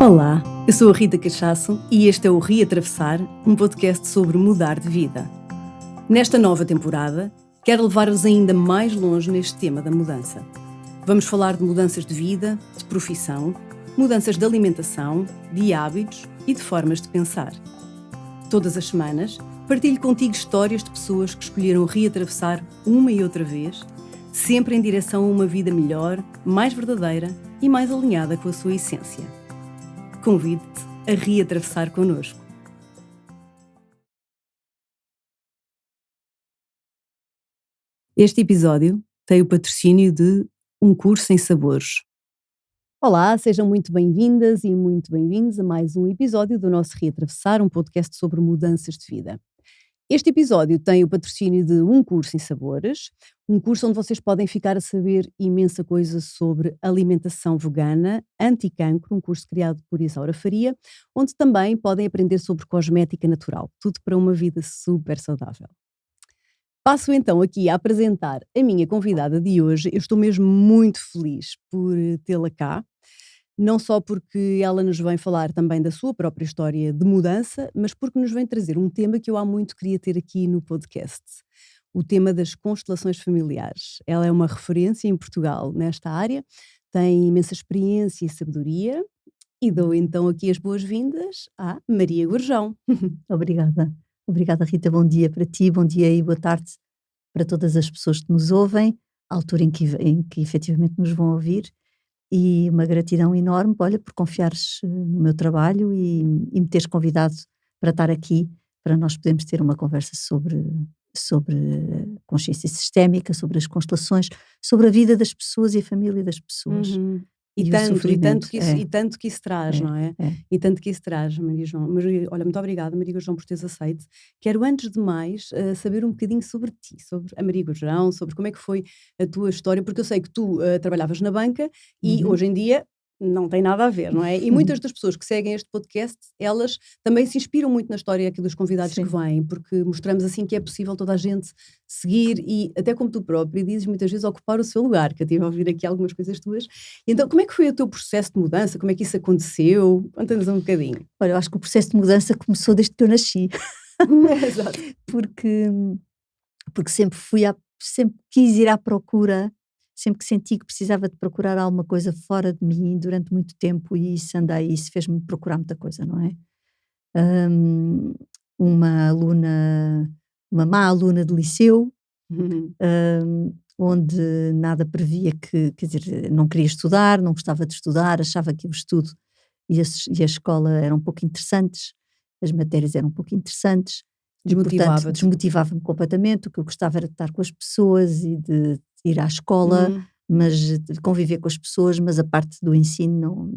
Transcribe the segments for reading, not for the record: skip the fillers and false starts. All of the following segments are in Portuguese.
Olá, eu sou a Rita Cachaço e este é o Reatravessar, um podcast sobre mudar de vida. Nesta nova temporada, quero levar-vos ainda mais longe neste tema da mudança. Vamos falar de mudanças de vida, de profissão, mudanças de alimentação, de hábitos e de formas de pensar. Todas as semanas, partilho contigo histórias de pessoas que escolheram reatravessar uma e outra vez, sempre em direção a uma vida melhor, mais verdadeira e mais alinhada com a sua essência. Convido-te a reatravessar connosco. Este episódio tem o patrocínio de Um Curso em Sabores. Olá, sejam muito bem-vindas e muito bem-vindos a mais um episódio do nosso Reatravessar, um podcast sobre mudanças de vida. Este episódio tem o patrocínio de Um Curso em Sabores, um curso onde vocês podem ficar a saber imensa coisa sobre alimentação vegana, anti-cancro, um curso criado por Isaura Faria, onde também podem aprender sobre cosmética natural, tudo para uma vida super saudável. Passo então aqui a apresentar a minha convidada de hoje. Eu estou mesmo muito feliz por tê-la cá. Não só porque ela nos vem falar também da sua própria história de mudança, mas porque nos vem trazer um tema que eu há muito queria ter aqui no podcast. O tema das constelações familiares. Ela é uma referência em Portugal nesta área, tem imensa experiência e sabedoria, e dou então aqui as boas-vindas à Maria Gurjão. Obrigada. Obrigada, Rita. Bom dia para ti, bom dia e boa tarde para todas as pessoas que nos ouvem, à altura em que efetivamente nos vão ouvir. E uma gratidão enorme, olha, por confiares no meu trabalho e me teres convidado para estar aqui, para nós podermos ter uma conversa sobre consciência sistémica, sobre as constelações, sobre a vida das pessoas e a família das pessoas. E tanto que isso traz, não é? E tanto que isso traz, Maria João. Olha, muito obrigada, Maria João, por teres aceito. Quero, antes de mais, saber um bocadinho sobre ti, sobre a Maria João, sobre como é que foi a tua história, porque eu sei que tu trabalhavas na banca e hoje em dia não tem nada a ver, não é? E muitas das pessoas que seguem este podcast, elas também se inspiram muito na história aqui dos convidados que vêm, porque mostramos assim que é possível toda a gente seguir e, até como tu próprio dizes, muitas vezes ocupar o seu lugar, que eu estive a ouvir aqui algumas coisas tuas. E então, como é que foi o teu processo de mudança? Como é que isso aconteceu? Conta-nos um bocadinho. Olha, eu acho que o processo de mudança começou desde que eu nasci. Exato. Porque sempre quis ir à procura, sempre que senti que precisava de procurar alguma coisa fora de mim durante muito tempo, e isso fez-me procurar muita coisa, não é? Uma má aluna de liceu, onde nada previa quer dizer, não queria estudar, não gostava de estudar, achava que o estudo e a escola eram um pouco interessantes, as matérias eram um pouco interessantes, e portanto desmotivava-me completamente. O que eu gostava era de estar com as pessoas e de ir à escola, mas de conviver com as pessoas, mas a parte do ensino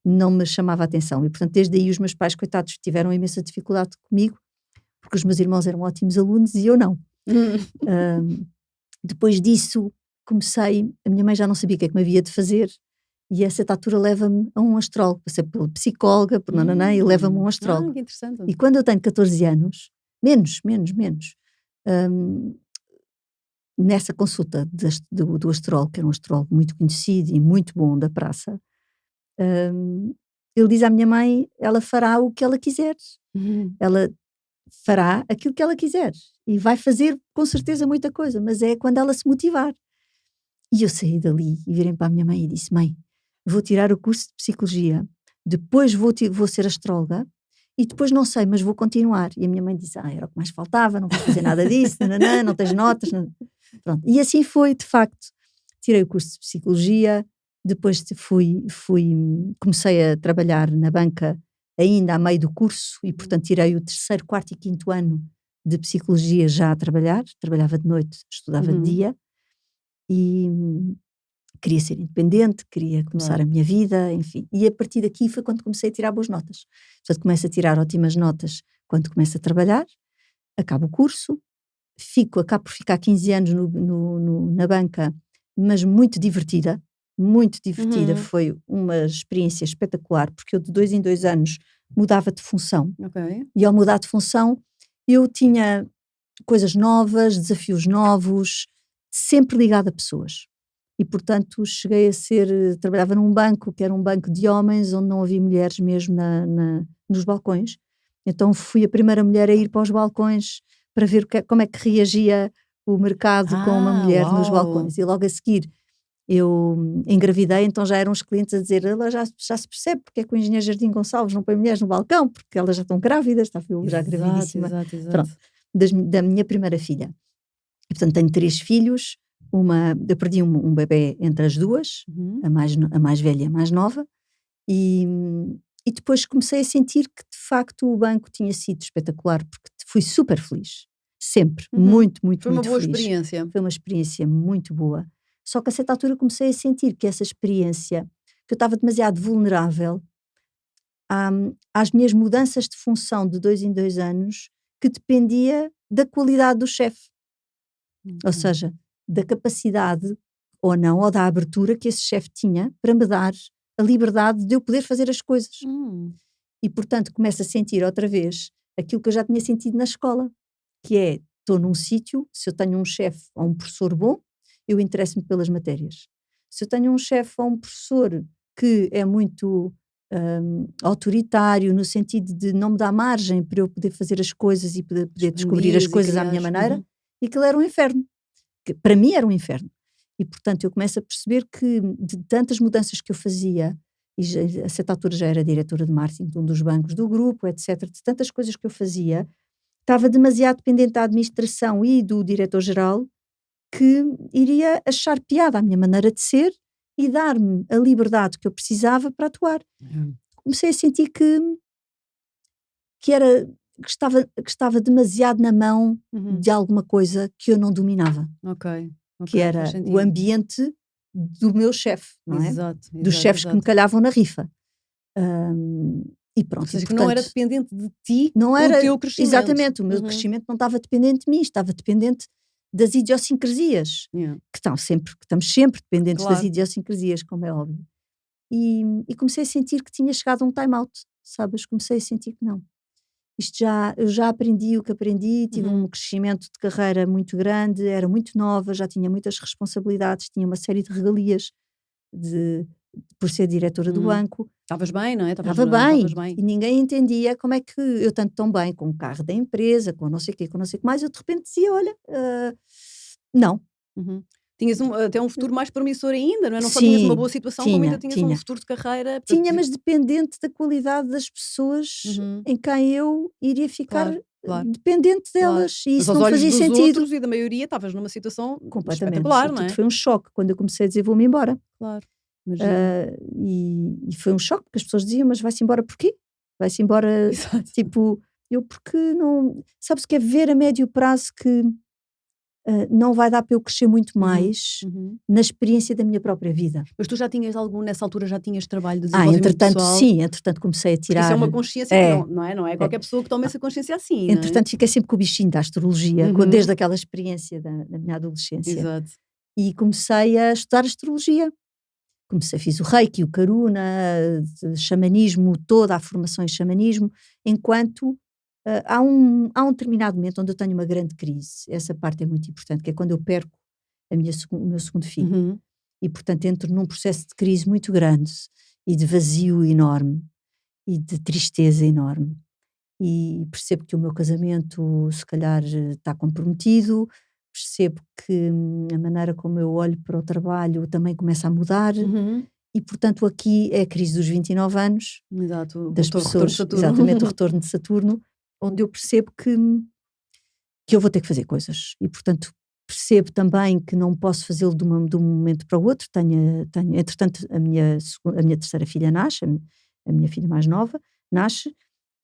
não me chamava a atenção. E portanto, desde aí os meus pais, coitados, tiveram imensa dificuldade comigo, porque os meus irmãos eram ótimos alunos e eu não. Depois disso a minha mãe já não sabia o que é que me havia de fazer, e a certa altura leva-me a um astrólogo, passei pela psicóloga, por nananã, e leva-me a um astrólogo. Que interessante. E quando eu tenho 14 anos, menos, nessa consulta do astrólogo, que era um astrólogo muito conhecido e muito bom da praça, ele diz à minha mãe: ela fará o que ela quiser, ela fará aquilo que ela quiser e vai fazer com certeza muita coisa, mas é quando ela se motivar. E eu saí dali e virei para a minha mãe e disse: mãe, vou tirar o curso de psicologia, depois vou ser astróloga e depois não sei, mas vou continuar. E a minha mãe disse: era o que mais faltava, não vais fazer nada disso, não tens notas. Pronto. E assim foi, de facto. Tirei o curso de psicologia, depois comecei a trabalhar na banca ainda a meio do curso, e portanto tirei o 3º, 4º e 5º ano de psicologia já a trabalhar. Trabalhava de noite, estudava de dia, e queria ser independente, queria começar a minha vida, enfim. E a partir daqui foi quando comecei a tirar boas notas. Portanto, começo a tirar ótimas notas quando começo a trabalhar, acabo o curso, acabo por ficar 15 anos na banca, mas muito divertida, foi uma experiência espetacular, porque eu de 2 em 2 anos mudava de função, e ao mudar de função eu tinha coisas novas, desafios novos, sempre ligada a pessoas. E, portanto, cheguei a trabalhava num banco, que era um banco de homens, onde não havia mulheres mesmo nos balcões. Então fui a primeira mulher a ir para os balcões para ver como é que reagia o mercado com uma mulher nos Uau! balcões. E logo a seguir eu engravidei, então já eram os clientes a dizer, ela já se percebe porque é que o engenheiro Jardim Gonçalves não põe mulheres no balcão, porque elas já estão grávidas, estava eu já gravidíssima. Exato. Pronto, da minha primeira filha. E, portanto, tenho 3 filhos, eu perdi um bebê entre as duas, Uhum. a mais velha e a mais nova, e depois comecei a sentir que de facto o banco tinha sido espetacular, porque fui super feliz, sempre, muito, muito, Foi uma muito boa feliz. experiência. Foi uma experiência muito boa, só que a certa altura comecei a sentir que essa experiência, que eu estava demasiado vulnerável às minhas mudanças de função de 2 em 2 anos, que dependia da qualidade do chefe. Ou seja, da capacidade ou não, ou da abertura que esse chefe tinha para me dar a liberdade de eu poder fazer as coisas. E, portanto, começo a sentir outra vez aquilo que eu já tinha sentido na escola, que é, estou num sítio, se eu tenho um chefe ou um professor bom, eu interesso-me pelas matérias. Se eu tenho um chefe ou um professor que é muito autoritário, no sentido de não me dar margem para eu poder fazer as coisas e poder descobrir as coisas à minha maneira, e aquilo era um inferno. Que para mim era um inferno. E, portanto, eu começo a perceber que de tantas mudanças que eu fazia, e a certa altura já era diretora de marketing de um dos bancos do grupo, etc., de tantas coisas que eu fazia, estava demasiado dependente da administração e do diretor-geral, que iria achar piada à minha maneira de ser e dar-me a liberdade que eu precisava para atuar. Comecei a sentir que estava demasiado na mão de alguma coisa que eu não dominava. Que era o ambiente do meu chefe, não é? Dos chefes que me calhavam na rifa. E pronto. Ou seja, e, portanto, que não era dependente de ti, não era, o teu crescimento. Exatamente, o meu crescimento não estava dependente de mim, estava dependente das idiosincrasias, que estamos sempre dependentes das idiosincrasias, como é óbvio. E comecei a sentir que tinha chegado a um time-out, sabes? Comecei a sentir que não. Eu já aprendi o que aprendi, tive um crescimento de carreira muito grande, era muito nova, já tinha muitas responsabilidades, tinha uma série de regalias por ser diretora do banco. Estavas bem, não é? Estava bem, e ninguém entendia como é que eu tanto tão bem com o carro da empresa, com não sei o quê, com não sei o que mais, eu de repente dizia, olha, não. Tinhas até um futuro mais promissor ainda, não é? Não só tinhas uma boa situação, como ainda tinhas um futuro de carreira. Tinha, mas dependente da qualidade das pessoas em quem eu iria ficar dependente delas. E isso mas não aos olhos fazia dos sentido. outros e da maioria estavas numa situação Completamente espetacular, não é? Foi um choque quando eu comecei a dizer vou-me embora. Claro. E foi um choque, porque as pessoas diziam, mas vai-se embora porquê? Vai-se embora, Exato. tipo, porque não... Sabes que é ver a médio prazo que não vai dar para eu crescer muito mais na experiência da minha própria vida. Mas tu já tinhas nessa altura já tinhas trabalho de desenvolvimento entretanto, pessoal? Sim, entretanto comecei a tirar... Porque isso é uma consciência que não é? Não é qualquer pessoa que toma essa consciência assim, Entretanto, fiquei sempre com o bichinho da astrologia, desde aquela experiência da minha adolescência. Exato. E comecei a estudar astrologia. Fiz o Reiki, o Karuna, xamanismo, toda a formação em xamanismo, enquanto há um determinado momento onde eu tenho uma grande crise. Essa parte é muito importante, que é quando eu perco o meu segundo filho. E, portanto, entro num processo de crise muito grande e de vazio enorme e de tristeza enorme. E percebo que o meu casamento, se calhar, está comprometido, percebo que a maneira como eu olho para o trabalho também começa a mudar. E, portanto, aqui é a crise dos 29 anos. Exato, das pessoas, exatamente, o retorno de Saturno, onde eu percebo que eu vou ter que fazer coisas. E, portanto, percebo também que não posso fazê-lo de um momento para o outro. Entretanto, a minha terceira filha nasce, a minha filha mais nova nasce,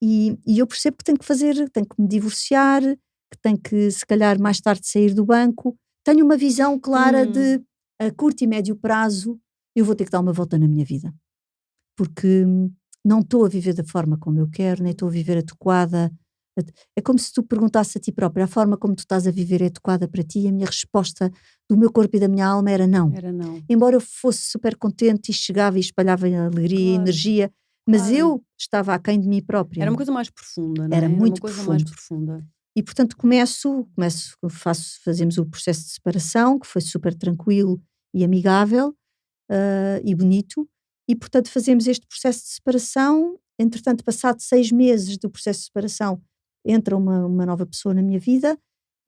e eu percebo que tenho que me divorciar, que tenho que, se calhar, mais tarde sair do banco. Tenho uma visão clara de, a curto e médio prazo, eu vou ter que dar uma volta na minha vida. Porque não estou a viver da forma como eu quero, nem estou a viver adequada. É como se tu perguntasses a ti própria, a forma como tu estás a viver é adequada para ti? E a minha resposta do meu corpo e da minha alma era não. Embora eu fosse super contente e chegava e espalhava alegria e energia, mas eu estava aquém de mim própria. Era uma coisa mais profunda, não é? Era muito uma coisa profundo. mais profunda. E, portanto, fazemos o processo de separação, que foi super tranquilo e amigável e bonito, e portanto fazemos este processo de separação. Entretanto, passado 6 meses do processo de separação, entra uma nova pessoa na minha vida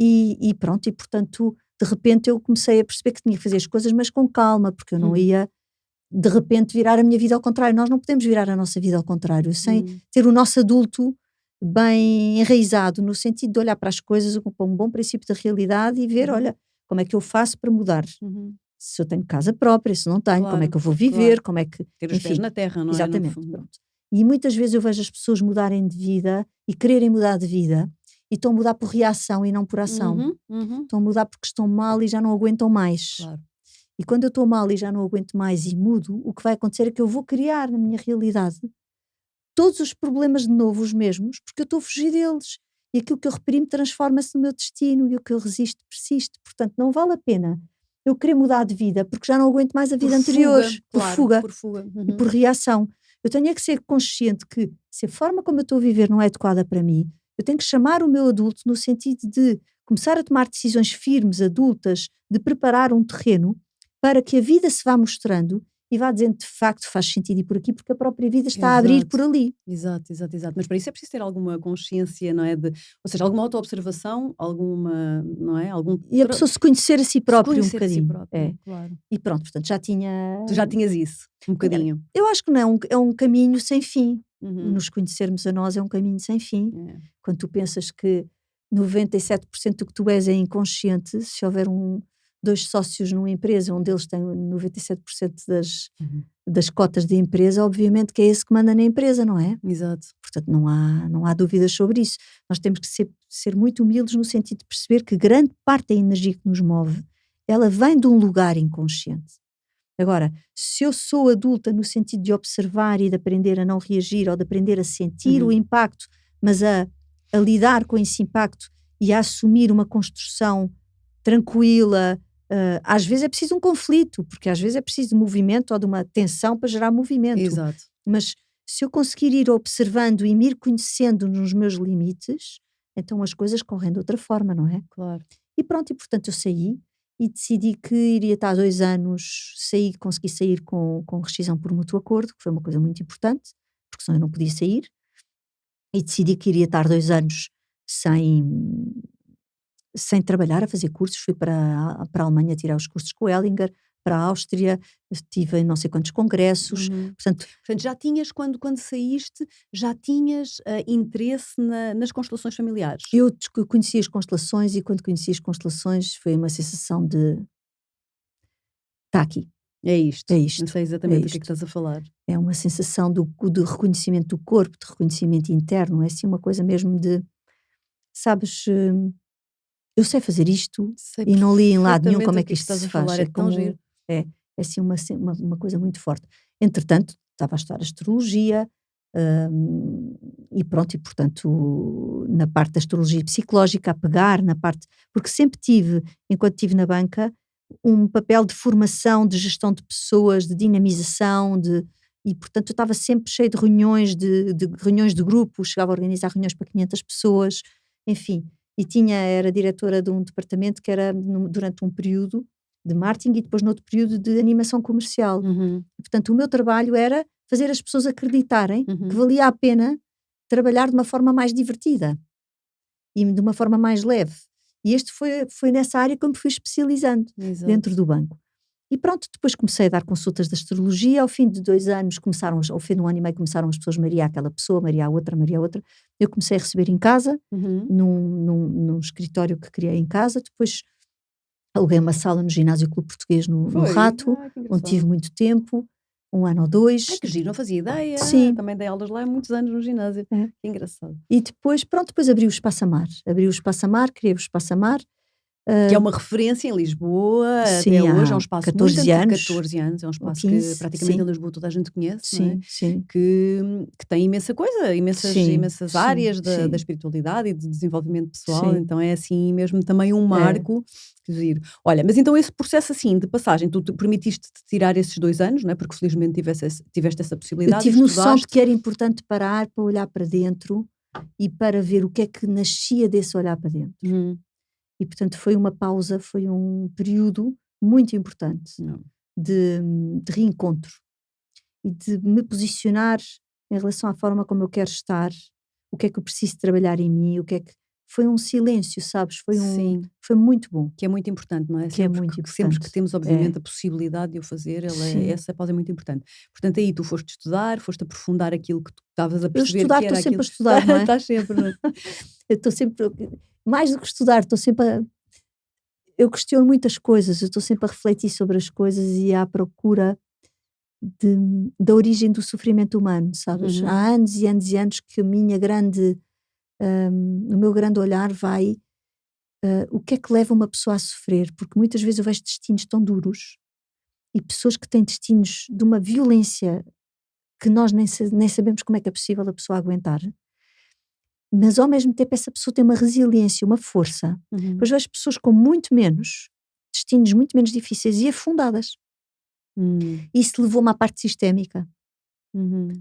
e pronto, e portanto de repente eu comecei a perceber que tinha que fazer as coisas, mas com calma, porque eu não ia de repente virar a minha vida ao contrário. Nós não podemos virar a nossa vida ao contrário sem ter o nosso adulto bem enraizado, no sentido de olhar para as coisas com um bom princípio da realidade e ver, olha, como é que eu faço para mudar? Se eu tenho casa própria, se não tenho, Claro, como é que eu vou viver, claro. como é que... Ter os pés na terra, não é? Exatamente, pronto. E muitas vezes eu vejo as pessoas mudarem de vida e quererem mudar de vida e estão a mudar por reação e não por ação. Estão a mudar porque estão mal e já não aguentam mais. Claro. E quando eu estou mal e já não aguento mais e mudo, o que vai acontecer é que eu vou criar na minha realidade todos os problemas de novo, os mesmos, porque eu estou a fugir deles. E aquilo que eu reprimo transforma-se no meu destino e o que eu resisto persiste. Portanto, não vale a pena eu querer mudar de vida porque já não aguento mais a vida anterior. Por fuga. E por reação. Eu tenho é que ser consciente que se a forma como eu estou a viver não é adequada para mim, eu tenho que chamar o meu adulto no sentido de começar a tomar decisões firmes, adultas, de preparar um terreno para que a vida se vá mostrando e vá dizendo de facto faz sentido ir por aqui, porque a própria vida está a abrir por ali. Exato. Mas para isso é preciso ter alguma consciência, não é? Ou seja, alguma autoobservação, alguma, não é? E a pessoa se conhecer a si própria um bocadinho. A si própria, claro. E pronto, portanto já tinha... Tu já tinhas isso, um bocadinho. Eu acho que não, é um caminho sem fim. Nos conhecermos a nós é um caminho sem fim. Quando tu pensas que 97% do que tu és é inconsciente, se houver dois sócios numa empresa, um deles tem 97% das cotas de empresa, obviamente que é esse que manda na empresa, não é? Exato. Portanto, não há dúvidas sobre isso. Nós temos que ser muito humildes no sentido de perceber que grande parte da energia que nos move, ela vem de um lugar inconsciente. Agora, se eu sou adulta no sentido de observar e de aprender a não reagir ou de aprender a sentir o impacto, mas a lidar com esse impacto e a assumir uma construção tranquila, às vezes é preciso um conflito, porque às vezes é preciso de movimento ou de uma tensão para gerar movimento. Exato. Mas se eu conseguir ir observando e me ir conhecendo nos meus limites, então as coisas correm de outra forma, não é? Claro. E pronto, e portanto eu saí e decidi que iria estar 2 anos, consegui sair com rescisão por mútuo acordo, que foi uma coisa muito importante, porque senão eu não podia sair, e decidi que iria estar 2 anos sem trabalhar, a fazer cursos. Fui para a Alemanha tirar os cursos com o Ellinger, para a Áustria, estive em não sei quantos congressos, portanto já tinhas, quando saíste, já tinhas interesse nas constelações familiares? Eu conheci as constelações e quando conheci as constelações foi uma sensação de está aqui. É isto. É isto. Não sei exatamente o que é que estás a falar. É uma sensação de reconhecimento do corpo, de reconhecimento interno, é assim uma coisa mesmo de, sabes, eu sei fazer isto e não li em lado nenhum como é que isto se faz. É tão giro. É assim uma coisa muito forte. Entretanto, estava a estudar astrologia e pronto, e portanto na parte da astrologia psicológica, a pegar na parte, porque sempre tive, enquanto estive na banca, um papel de formação, de gestão de pessoas, de dinamização, e portanto eu estava sempre cheio de reuniões, de reuniões de grupo, chegava a organizar reuniões para 500 pessoas, enfim, e era diretora de um departamento que era durante um período de marketing e depois noutro período de animação comercial. E, portanto o meu trabalho era fazer as pessoas acreditarem que valia a pena trabalhar de uma forma mais divertida e de uma forma mais leve. E este foi nessa área que eu me fui especializando. Exato. Dentro do banco. E pronto, depois comecei a dar consultas de astrologia. Ao fim de 2 anos ao fim de 1 ano e meio começaram as pessoas, Maria aquela pessoa, Maria a outra. Eu comecei a receber em casa, num escritório que criei em casa. Depois aluguei uma sala no Ginásio Clube Português no Rato, onde tive muito tempo, 1 ano ou 2. Que giro, não fazia ideia. Sim. Também dei aulas lá há muitos anos no ginásio. Que engraçado. E depois abri o Espaço Amar. Criei o Espaço Amar. Que é uma referência em Lisboa, sim, até hoje é um espaço 14 muito anos. 14 anos, é um espaço 15, que praticamente sim. em Lisboa toda a gente conhece, Sim, não é? sim. Que tem imensa coisa, imensas áreas sim. da espiritualidade e de desenvolvimento pessoal, Sim. então é assim mesmo também um marco. Que giro. Olha, mas então esse processo assim de passagem, tu permitiste-te tirar esses 2 anos, não é? Porque felizmente tiveste essa possibilidade. Eu tive noção de que era importante parar para olhar para dentro e para ver o que é que nascia desse olhar para dentro. E portanto foi uma pausa, foi um período muito importante Não. de reencontro e de me posicionar em relação à forma como eu quero estar, o que é que eu preciso trabalhar em mim, o que é que... Foi um silêncio, sabes? Sim. Foi muito bom. Que é muito importante, não é? Que é Sempre muito sempre que importante. temos, obviamente, a possibilidade de o fazer, Sim. essa pausa é muito importante. Portanto, aí tu foste estudar, foste aprofundar aquilo que tu estavas a Eu perceber estudar, que era estou sempre aquilo. a estudar, não é? Estás sempre, não é? Eu estou sempre, mais do que estudar, estou sempre a... Eu questiono muitas coisas, eu estou sempre a refletir sobre as coisas e à procura da origem do sofrimento humano, sabes? Uhum. Há anos e anos e anos que a minha grande, o meu grande olhar vai, o que é que leva uma pessoa a sofrer? Porque muitas vezes eu vejo destinos tão duros e pessoas que têm destinos de uma violência que nós nem sabemos como é que é possível a pessoa aguentar, mas ao mesmo tempo essa pessoa tem uma resiliência, uma força. Uhum. Depois vejo pessoas com muito menos, destinos muito menos difíceis e afundadas. Isso levou-me à parte sistémica.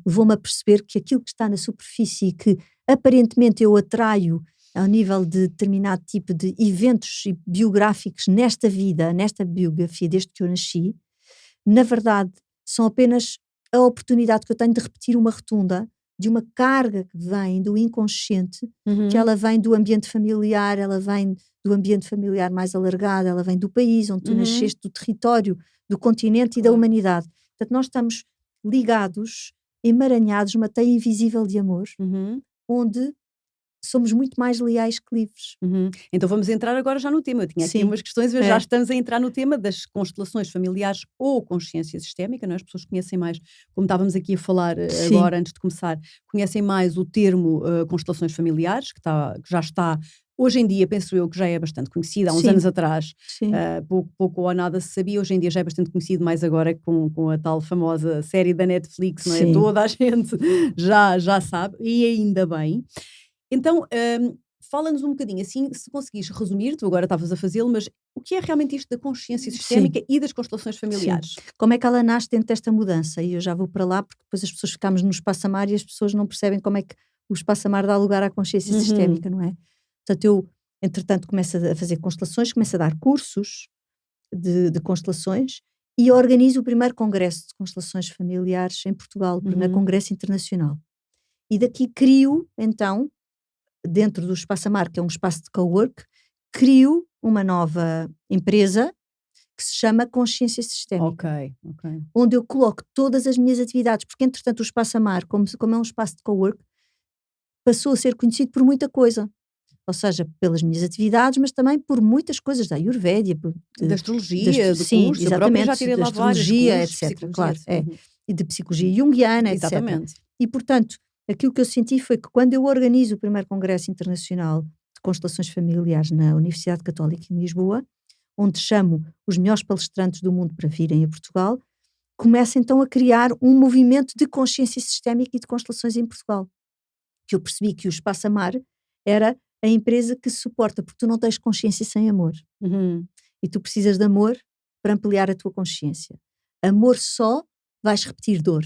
Levou-me a perceber que aquilo que está na superfície e que aparentemente eu atraio ao nível de determinado tipo de eventos biográficos nesta vida, nesta biografia desde que eu nasci, na verdade são apenas a oportunidade que eu tenho de repetir uma rotunda de uma carga que vem do inconsciente, que ela vem do ambiente familiar, ela vem do ambiente familiar mais alargado, ela vem do país onde tu nasceste, do território, do continente e da humanidade. Portanto, nós estamos ligados, emaranhados numa teia invisível de amor, onde somos muito mais leais que livres. Então vamos entrar agora já no tema. Eu tinha aqui Sim. umas questões, mas já estamos a entrar no tema das constelações familiares ou consciência sistémica, não é? As pessoas conhecem mais, como estávamos aqui a falar agora antes de começar, conhecem mais o termo constelações familiares, que já está, hoje em dia, penso eu, que já é bastante conhecido. Há uns anos atrás, pouco ou nada se sabia, hoje em dia já é bastante conhecido, mais agora com a tal famosa série da Netflix, não é? Sim. Toda a gente já sabe, e ainda bem. Então, fala-nos um bocadinho, assim, se conseguires resumir, tu agora estavas a fazê-lo, mas o que é realmente isto da consciência sistémica e das constelações familiares? Sim. Como é que ela nasce dentro desta mudança? E eu já vou para lá, porque depois as pessoas ficamos no espaço-amar e as pessoas não percebem como é que o espaço-amar dá lugar à consciência sistémica, não é? Portanto, eu, entretanto, começo a fazer constelações, começo a dar cursos de constelações e organizo o primeiro congresso de constelações familiares em Portugal, o primeiro congresso internacional. E daqui crio, então, dentro do Espaço-Amar, que é um espaço de cowork, crio uma nova empresa que se chama Consciência Sistémica. Onde eu coloco todas as minhas atividades, porque entretanto o Espaço-Amar, como é um espaço de cowork, passou a ser conhecido por muita coisa. Ou seja, pelas minhas atividades, mas também por muitas coisas da Ayurvédia, da astrologia, do curso, exatamente, eu própria já tirei da lá vários astrologia, cursos, etc. Claro, psicologia. e de psicologia junguiana, etc. Exatamente. E portanto, aquilo que eu senti foi que quando eu organizo o primeiro congresso internacional de constelações familiares na Universidade Católica em Lisboa, onde chamo os melhores palestrantes do mundo para virem a Portugal, começo então a criar um movimento de consciência sistémica e de constelações em Portugal. Que eu percebi que o Espaço-Amar era a empresa que suporta, porque tu não tens consciência sem amor. E tu precisas de amor para ampliar a tua consciência. Amor só, vais repetir dor.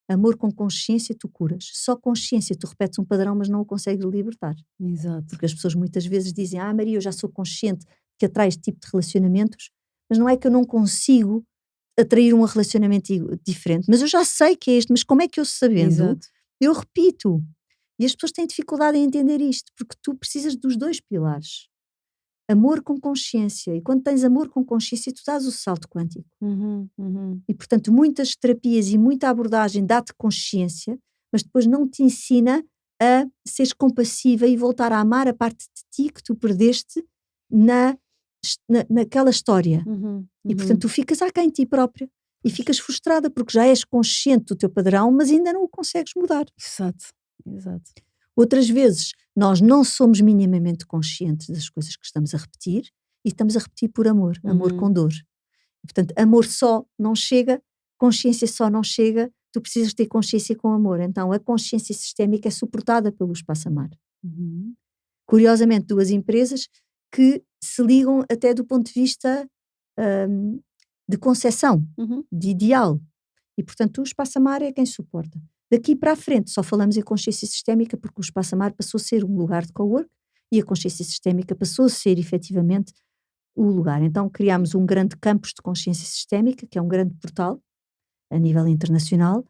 Amor com consciência tu curas. Só consciência tu repetes um padrão, mas não o consegues libertar. Exato. Porque as pessoas muitas vezes dizem, Maria, eu já sou consciente que atrai este tipo de relacionamentos, mas não é que eu não consigo atrair um relacionamento diferente, mas eu já sei que é este, mas como é que eu sabendo, eu repito. E as pessoas têm dificuldade em entender isto, porque tu precisas dos dois pilares. Amor com consciência. E quando tens amor com consciência, tu dás o salto quântico. E, portanto, muitas terapias e muita abordagem dá-te consciência, mas depois não te ensina a seres compassiva e voltar a amar a parte de ti que tu perdeste naquela história. E, portanto, tu ficas aquém de ti própria. E ficas frustrada, porque já és consciente do teu padrão, mas ainda não o consegues mudar. Exato. Outras vezes, nós não somos minimamente conscientes das coisas que estamos a repetir e estamos a repetir por amor, amor com dor. E, portanto, amor só não chega, consciência só não chega, tu precisas ter consciência com amor. Então, a consciência sistémica é suportada pelo Espaço-Amar. Curiosamente, duas empresas que se ligam até do ponto de vista de concepção, de ideal. E, portanto, o Espaço-Amar é quem suporta. Daqui para a frente só falamos em consciência sistémica porque o Espaço-Amar passou a ser um lugar de cowork e a consciência sistémica passou a ser efetivamente o lugar. Então criámos um grande campus de consciência sistémica, que é um grande portal a nível internacional,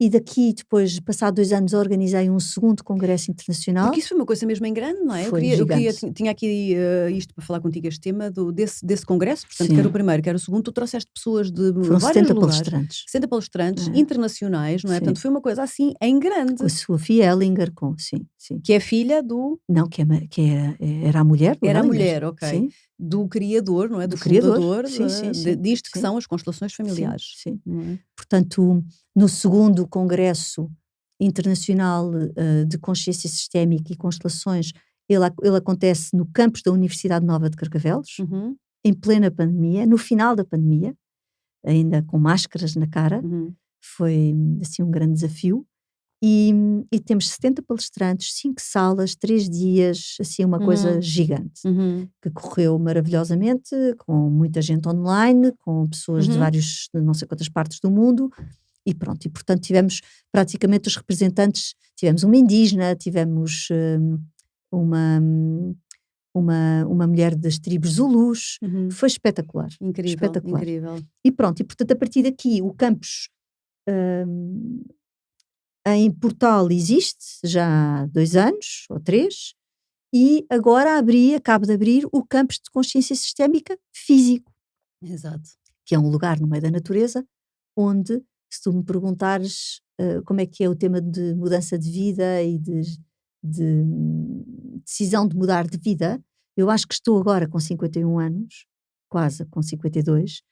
e daqui depois, passado 2 anos, organizei um segundo congresso internacional. Porque isso foi uma coisa mesmo em grande, não é? Foi Eu queria, gigante. tinha aqui isto para falar contigo, este tema desse congresso, portanto, Sim. quer o primeiro, quer o segundo, tu trouxeste pessoas de Foram vários 70 lugares, palestrantes. 60 palestrantes É. internacionais, não é? Sim. Portanto, foi uma coisa assim em grande. Com a Sofia Ellinger, sim. Que é filha do... Não, que era a mulher do Era a Ellinger. mulher, ok. Sim. Do criador, não é? Do criador. fundador Sim. disto que Sim. são as constelações familiares. Sim. Não é? Portanto, no segundo congresso internacional de consciência sistémica e constelações, ele acontece no campus da Universidade Nova de Carcavelos, Uhum, em plena pandemia, no final da pandemia, ainda com máscaras na cara. uhum. Foi assim um grande desafio. E temos 70 palestrantes, 5 salas, 3 dias, assim uma coisa gigante, Uhum. que correu maravilhosamente, com muita gente online, com pessoas de não sei quantas partes do mundo, e pronto. E portanto tivemos praticamente os representantes, tivemos uma indígena, tivemos uma mulher das tribos Zulus. Uhum. Foi espetacular. Incrível, Espetacular. incrível. E pronto, e portanto a partir daqui o campus em Portugal existe já há 2 anos ou 3, e agora acabo de abrir o campus de consciência sistémica físico, Exato. que é um lugar no meio da natureza, onde, se tu me perguntares como é que é o tema de mudança de vida e de decisão de mudar de vida, eu acho que estou agora com 51 anos, quase com 52,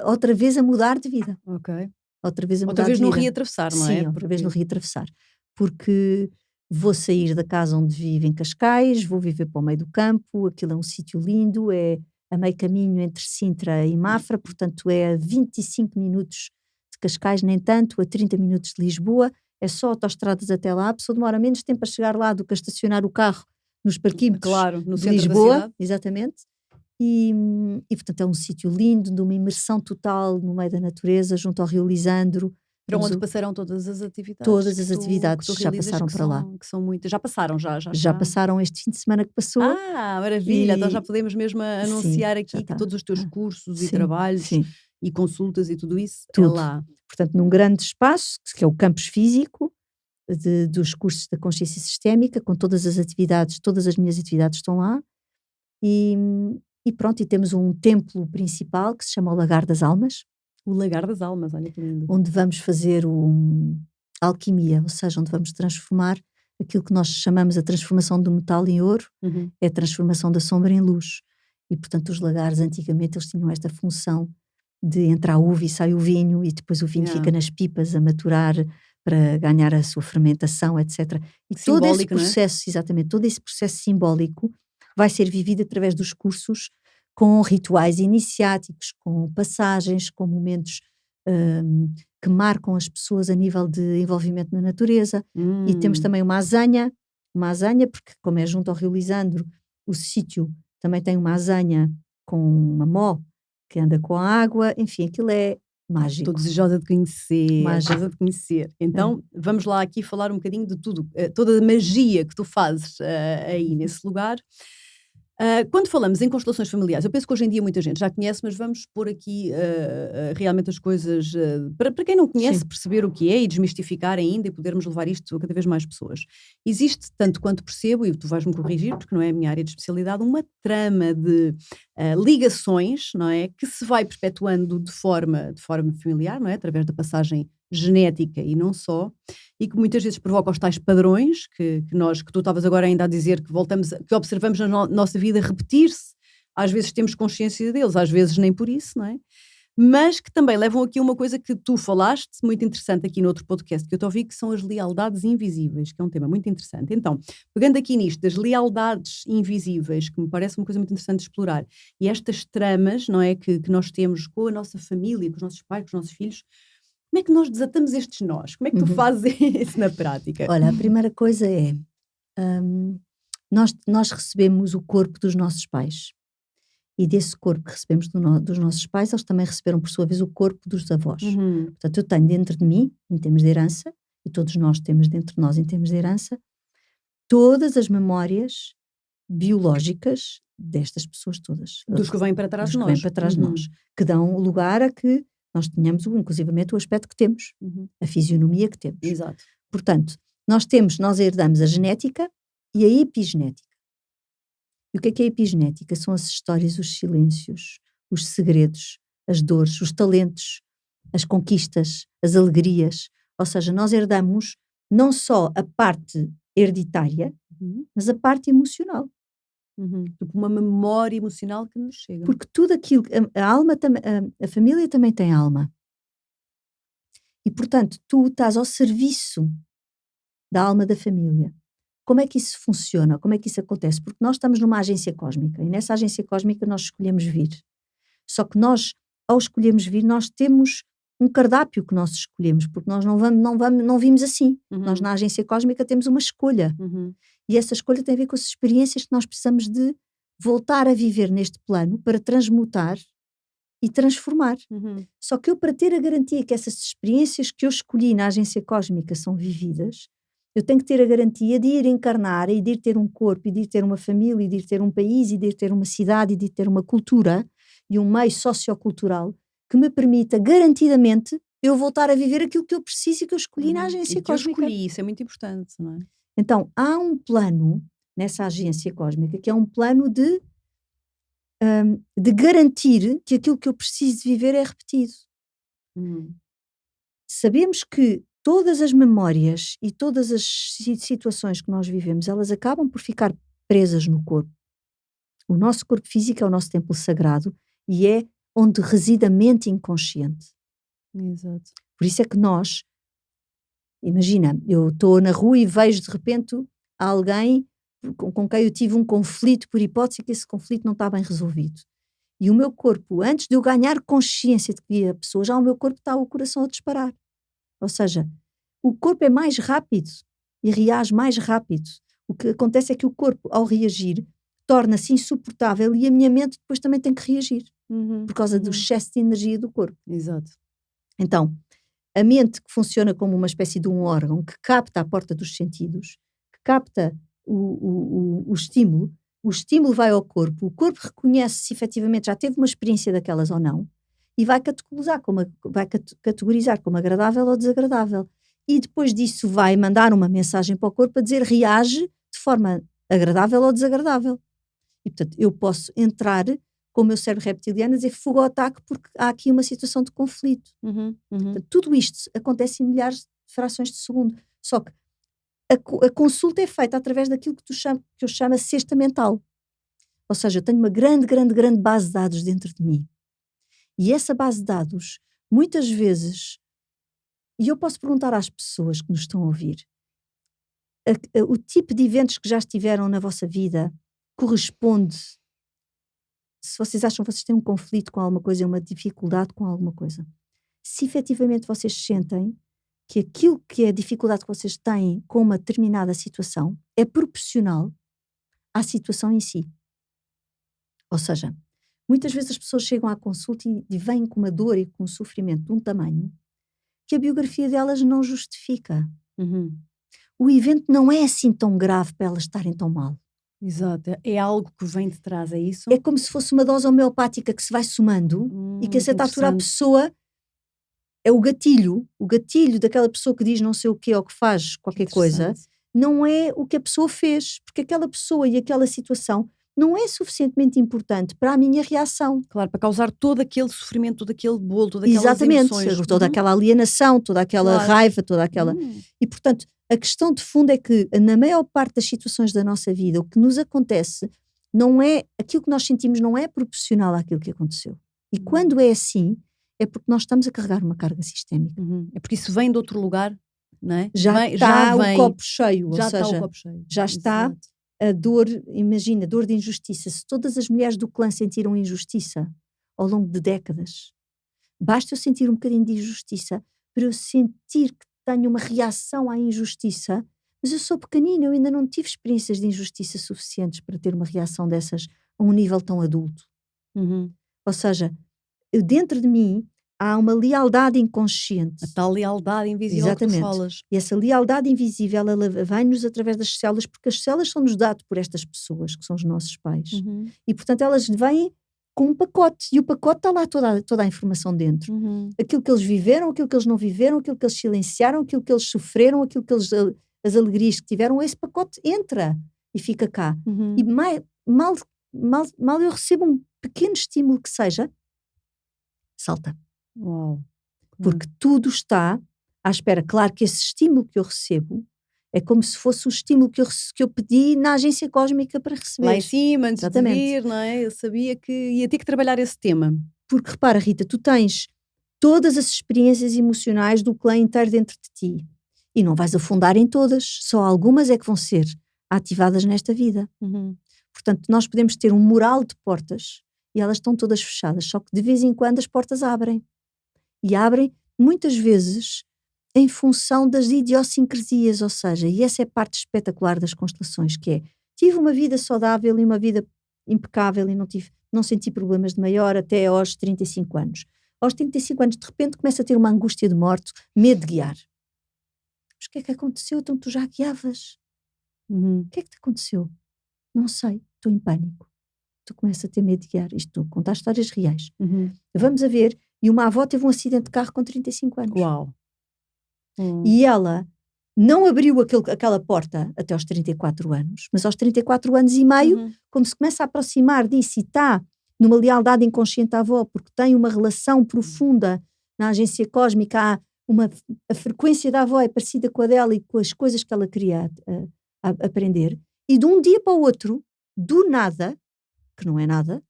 outra vez a mudar de vida. Ok. Outra vez a Outra mudar vez de no vida. reatravessar, não é? Sim, outra vez no reatravessar. Porque vou sair da casa onde vivo em Cascais, vou viver para o meio do campo, aquilo é um sítio lindo, é a meio caminho entre Sintra e Mafra, portanto é a 25 minutos de Cascais, nem tanto, a 30 minutos de Lisboa, é só autoestradas até lá, a pessoa demora menos tempo a chegar lá do que a estacionar o carro nos parquímetros Claro, no de centro Lisboa, da cidade. exatamente. E portanto é um sítio lindo, de uma imersão total no meio da natureza, junto ao Rio Lisandro. Para onde passaram todas as atividades Todas que as tu atividades já realizas, passaram para lá. que são muitas. Já passaram, já Já passaram este fim de semana que passou. Ah, maravilha! Então já E podemos mesmo anunciar sim, já aqui que está. todos os teus cursos e Sim, trabalhos sim, e consultas e tudo isso é tudo. lá. Portanto, num grande espaço, que é o campus físico dos cursos da consciência sistémica, com todas as atividades, todas as minhas atividades estão lá. E pronto, e temos um templo principal que se chama o Lagar das Almas, O Lagar das Almas, olha que lindo. onde vamos fazer alquimia, ou seja, onde vamos transformar aquilo que nós chamamos a transformação do metal em ouro, é a transformação da sombra em luz. E portanto os lagares antigamente eles tinham esta função de entrar a uva e sai o vinho, e depois o vinho fica nas pipas a maturar para ganhar a sua fermentação, etc. E todo esse processo, exatamente, todo esse processo simbólico vai ser vivido através dos cursos, com rituais iniciáticos, com passagens, com momentos que marcam as pessoas a nível de envolvimento na natureza. E temos também uma azanha, porque como é junto ao Rio Lisandro, o sítio também tem uma azanha com uma mó que anda com a água, enfim, aquilo é mágico. Estou desejosa de conhecer, Mágico. Então, vamos lá aqui falar um bocadinho de tudo, toda a magia que tu fazes aí nesse lugar. Quando falamos em constelações familiares, eu penso que hoje em dia muita gente já conhece, mas vamos pôr aqui realmente as coisas, para quem não conhece, Sim. perceber o que é e desmistificar ainda e podermos levar isto a cada vez mais pessoas. Existe, tanto quanto percebo, e tu vais-me corrigir, porque não é a minha área de especialidade, uma trama de ligações, não é? Que se vai perpetuando de forma familiar, não é? Através da passagem genética e não só, e que muitas vezes provoca os tais padrões que tu estavas agora ainda a dizer que observamos na nossa vida repetir-se, às vezes temos consciência deles, às vezes nem por isso, não é? Mas que também levam aqui a uma coisa que tu falaste, muito interessante aqui no outro podcast que eu te ouvi, que são as lealdades invisíveis, que é um tema muito interessante. Então, pegando aqui nisto, das lealdades invisíveis, que me parece uma coisa muito interessante de explorar, e estas tramas, não é, que nós temos com a nossa família, com os nossos pais, com os nossos filhos, como é que nós desatamos estes nós? Como é que tu fazes isso na prática? Olha, a primeira coisa é, nós recebemos o corpo dos nossos pais, e desse corpo que recebemos dos nossos pais, eles também receberam por sua vez o corpo dos avós. Portanto, eu tenho dentro de mim, em termos de herança, e todos nós temos dentro de nós em termos de herança, todas as memórias biológicas destas pessoas todas. Dos que vêm para trás de Dos que nós. vêm para trás de nós. Que dão lugar a que nós tenhamos, inclusivamente, o aspecto que temos. A fisionomia que temos. Exato. Portanto, nós herdamos a genética e a epigenética. E o que é a epigenética? São as histórias, os silêncios, os segredos, as dores, os talentos, as conquistas, as alegrias. Ou seja, nós herdamos não só a parte hereditária, mas a parte emocional. Tipo uma memória emocional que nos chega. Porque tudo aquilo, a família também tem alma. E, portanto, tu estás ao serviço da alma da família. Como é que isso funciona? Como é que isso acontece? Porque nós estamos numa agência cósmica e nessa agência cósmica nós escolhemos vir. Só que nós, ao escolhermos vir, nós temos um cardápio que nós escolhemos, porque nós não vimos assim. Nós na agência cósmica temos uma escolha. E essa escolha tem a ver com as experiências que nós precisamos de voltar a viver neste plano para transmutar e transformar. Só que eu, para ter a garantia que essas experiências que eu escolhi na agência cósmica são vividas, eu tenho que ter a garantia de ir encarnar e de ir ter um corpo, e de ir ter uma família, e de ir ter um país, e de ir ter uma cidade, e de ir ter uma cultura e um meio sociocultural que me permita garantidamente eu voltar a viver aquilo que eu preciso e que eu escolhi na agência cósmica. Eu escolhi, isso é muito importante, não é? Então, há um plano nessa agência cósmica que é um plano de garantir que aquilo que eu preciso de viver é repetido. Sabemos que todas as memórias e todas as situações que nós vivemos, elas acabam por ficar presas no corpo. O nosso corpo físico é o nosso templo sagrado e é onde reside a mente inconsciente. Exato. Por isso é que nós, imagina, eu estou na rua e vejo de repente alguém com quem eu tive um conflito por hipótese que esse conflito não está bem resolvido. E o meu corpo, antes de eu ganhar consciência de que vi a pessoa, já o meu corpo está o coração a disparar. Ou seja, o corpo é mais rápido e reage mais rápido. O que acontece é que o corpo, ao reagir, torna-se insuportável e a minha mente depois também tem que reagir. Por causa do excesso de energia do corpo. Exato. Então, a mente que funciona como uma espécie de um órgão que capta a porta dos sentidos, que capta o estímulo vai ao corpo, o corpo reconhece se efetivamente já teve uma experiência daquelas ou não, e vai categorizar como agradável ou desagradável. E depois disso vai mandar uma mensagem para o corpo a dizer reage de forma agradável ou desagradável. E, portanto, eu posso entrar com o meu cérebro reptiliano a dizer fuga ao ataque porque há aqui uma situação de conflito. Portanto, tudo isto acontece em milhares de frações de segundo. Só que a consulta é feita através daquilo que eu chamo a cesta mental. Ou seja, eu tenho uma grande base de dados dentro de mim. E essa base de dados, muitas vezes, e eu posso perguntar às pessoas que nos estão a ouvir, o tipo de eventos que já estiveram na vossa vida corresponde, se vocês acham que vocês têm um conflito com alguma coisa, uma dificuldade com alguma coisa, se efetivamente vocês sentem que aquilo que é a dificuldade que vocês têm com uma determinada situação é proporcional à situação em si. Ou seja, muitas vezes as pessoas chegam à consulta e vêm com uma dor e com um sofrimento de um tamanho que a biografia delas não justifica. O evento não é assim tão grave para elas estarem tão mal. Exato, é algo que vem de trás, é isso? É como se fosse uma dose homeopática que se vai somando e que a certa altura a pessoa é o gatilho daquela pessoa que diz não sei o quê ou que faz qualquer coisa, não é o que a pessoa fez, porque aquela pessoa e aquela situação não é suficientemente importante para a minha reação. Claro, para causar todo aquele sofrimento, todo aquele bolo, todas aquelas emoções. Exatamente, toda aquela alienação, toda aquela raiva, toda aquela... E, portanto, a questão de fundo é que, na maior parte das situações da nossa vida, o que nos acontece não é... Aquilo que nós sentimos não é proporcional àquilo que aconteceu. E quando é assim, é porque nós estamos a carregar uma carga sistémica. É porque isso vem de outro lugar, não é? Já está o copo cheio, ou já está seja, o copo cheio. Já está... Exato. A dor, imagina, dor de injustiça. Se todas as mulheres do clã sentiram injustiça ao longo de décadas, basta eu sentir um bocadinho de injustiça para eu sentir que tenho uma reação à injustiça, mas eu sou pequenina, eu ainda não tive experiências de injustiça suficientes para ter uma reação dessas a um nível tão adulto. Ou seja, dentro de mim há uma lealdade inconsciente. A tal lealdade invisível que tu falas. E essa lealdade invisível, ela vem-nos através das células, porque as células são-nos dadas por estas pessoas, que são os nossos pais. E, portanto, elas vêm com um pacote, e o pacote está lá toda a informação dentro. Aquilo que eles viveram, aquilo que eles não viveram, aquilo que eles silenciaram, aquilo que eles sofreram, aquilo que eles, as alegrias que tiveram, esse pacote entra e fica cá. E mal eu recebo um pequeno estímulo que seja, salta. Uau. Porque tudo está à espera. Claro que esse estímulo que eu recebo é como se fosse o estímulo que eu pedi na agência cósmica para receber. Lá em cima, antes de vir, não é? Eu sabia que ia ter que trabalhar esse tema. Porque repara, Rita, tu tens todas as experiências emocionais do clã inteiro dentro de ti. E não vais afundar em todas. Só algumas é que vão ser ativadas nesta vida. Portanto, nós podemos ter um mural de portas e elas estão todas fechadas. Só que de vez em quando as portas abrem. E abrem, muitas vezes, em função das idiosincrasias, ou seja, e essa é a parte espetacular das constelações, que é, tive uma vida saudável e uma vida impecável e não senti problemas de maior até aos 35 anos. Aos 35 anos, de repente, começa a ter uma angústia de morte, medo de guiar. Mas o que é que aconteceu? Então tu já guiavas. O que é que te aconteceu? Não sei, estou em pânico. Tu começas a ter medo de guiar. Isto estou a contar histórias reais. Vamos a ver. E uma avó teve um acidente de carro com 35 anos. Uau! E ela não abriu aquela porta até aos 34 anos, mas aos 34 anos e meio, como se começa a aproximar disso e está numa lealdade inconsciente à avó, porque tem uma relação profunda na agência cósmica, a frequência da avó é parecida com a dela e com as coisas que ela queria aprender, e de um dia para o outro, do nada, que não é nada,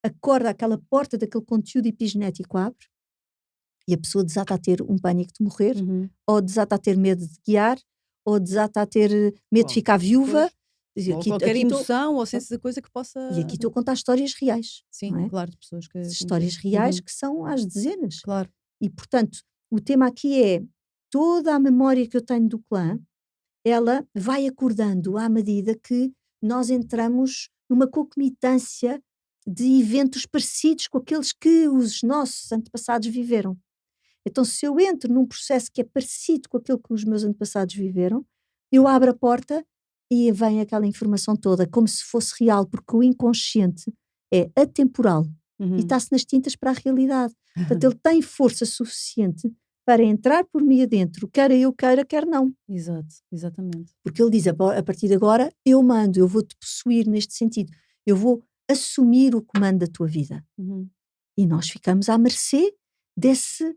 acorda aquela porta daquele conteúdo epigenético abre e a pessoa desata a ter um pânico de morrer, ou desata a ter medo de guiar, ou desata a ter medo de ficar viúva. Ou qualquer emoção ou senso de coisa que possa... E aqui estou a contar histórias reais. Sim, não é? claro, de pessoas que... Histórias reais que são às dezenas. Claro. E, portanto, o tema aqui é toda a memória que eu tenho do clã, ela vai acordando à medida que nós entramos numa concomitância de eventos parecidos com aqueles que os nossos antepassados viveram. Então, se eu entro num processo que é parecido com aquilo que os meus antepassados viveram, eu abro a porta e vem aquela informação toda, como se fosse real, porque o inconsciente é atemporal e está-se nas tintas para a realidade. Portanto, ele tem força suficiente para entrar por mim adentro, quer eu queira, quer não. Exato, exatamente. Porque ele diz, a partir de agora, eu mando, eu vou-te possuir neste sentido, eu vou assumir o comando da tua vida. E nós ficamos à mercê dessa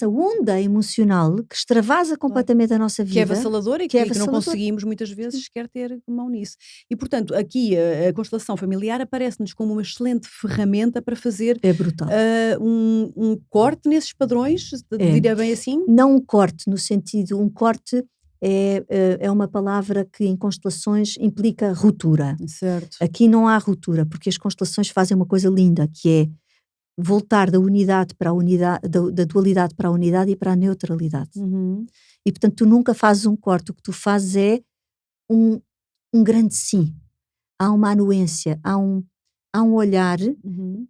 onda emocional que extravasa completamente a nossa vida. Que é avassaladora e que não conseguimos muitas vezes sequer ter mão nisso. E, portanto, aqui a constelação familiar aparece-nos como uma excelente ferramenta para fazer brutal. Um corte nesses padrões, diria bem assim? Não um corte, no sentido, um corte é uma palavra que em constelações implica ruptura. Certo. Aqui não há ruptura, porque as constelações fazem uma coisa linda, que é voltar da unidade para a unidade, da dualidade para a unidade e para a neutralidade. E, portanto, tu nunca fazes um corte, o que tu fazes é um grande sim. Há uma anuência, há um olhar,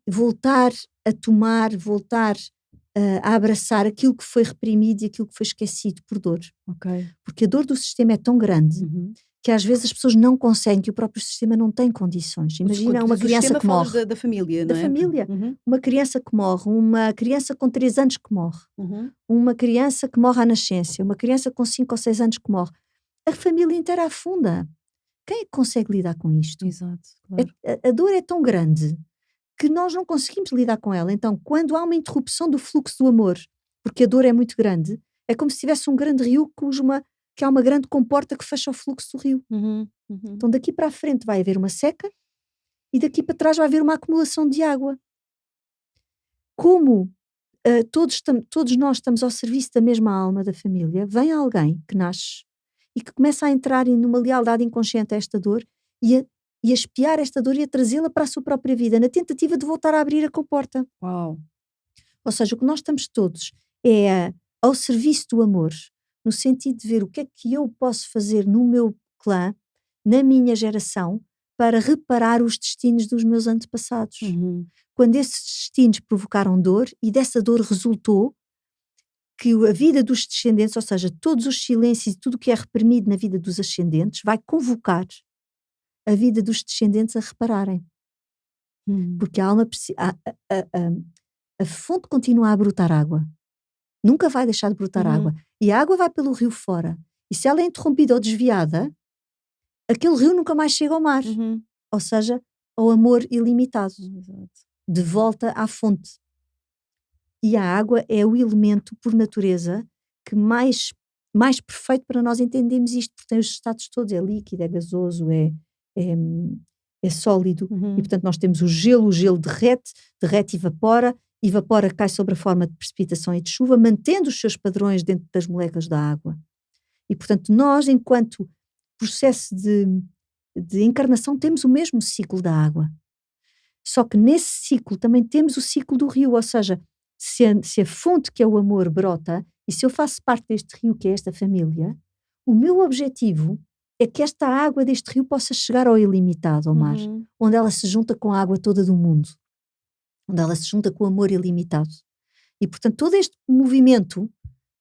voltar a tomar, voltar a abraçar aquilo que foi reprimido e aquilo que foi esquecido por dor. Porque a dor do sistema é tão grande que às vezes as pessoas não conseguem, que o próprio sistema não tem condições. Imagina uma criança que morre. Da família, não é? Da família. Uma criança que morre, uma criança com 3 anos que morre, uma criança que morre à nascença, uma criança com 5 ou 6 anos que morre. A família inteira afunda. Quem é que consegue lidar com isto? Exato, claro. A dor é tão grande que nós não conseguimos lidar com ela. Então, quando há uma interrupção do fluxo do amor, porque a dor é muito grande, é como se tivesse um grande rio que há uma grande comporta que fecha o fluxo do rio. Então daqui para a frente vai haver uma seca e daqui para trás vai haver uma acumulação de água. Como todos nós estamos ao serviço da mesma alma da família, vem alguém que nasce e que começa a entrar numa lealdade inconsciente a esta dor e a espiar esta dor e a trazê-la para a sua própria vida, na tentativa de voltar a abrir a comporta. Uau! Ou seja, o que nós estamos todos é ao serviço do amor, no sentido de ver o que é que eu posso fazer no meu clã, na minha geração, para reparar os destinos dos meus antepassados. Uhum. Quando esses destinos provocaram dor e dessa dor resultou que a vida dos descendentes, ou seja, todos os silêncios e tudo o que é reprimido na vida dos ascendentes, vai convocar a vida dos descendentes a repararem. Porque a alma a fonte continua a brotar água. Nunca vai deixar de brotar água. E a água vai pelo rio fora. E se ela é interrompida ou desviada, aquele rio nunca mais chega ao mar. Ou seja, ao amor ilimitado. Exato. De volta à fonte. E a água é o elemento, por natureza, que mais perfeito para nós entendermos isto, porque tem os estados todos, é líquido, é gasoso, é sólido. E portanto nós temos o gelo derrete e evapora, cai sobre a forma de precipitação e de chuva, mantendo os seus padrões dentro das moléculas da água. E portanto nós, enquanto processo de encarnação, temos o mesmo ciclo da água. Só que nesse ciclo também temos o ciclo do rio, ou seja, se a fonte que é o amor brota, e se eu faço parte deste rio que é esta família, o meu objetivo é que esta água deste rio possa chegar ao ilimitado, ao mar, onde ela se junta com a água toda do mundo, onde ela se junta com o amor ilimitado. E portanto todo este movimento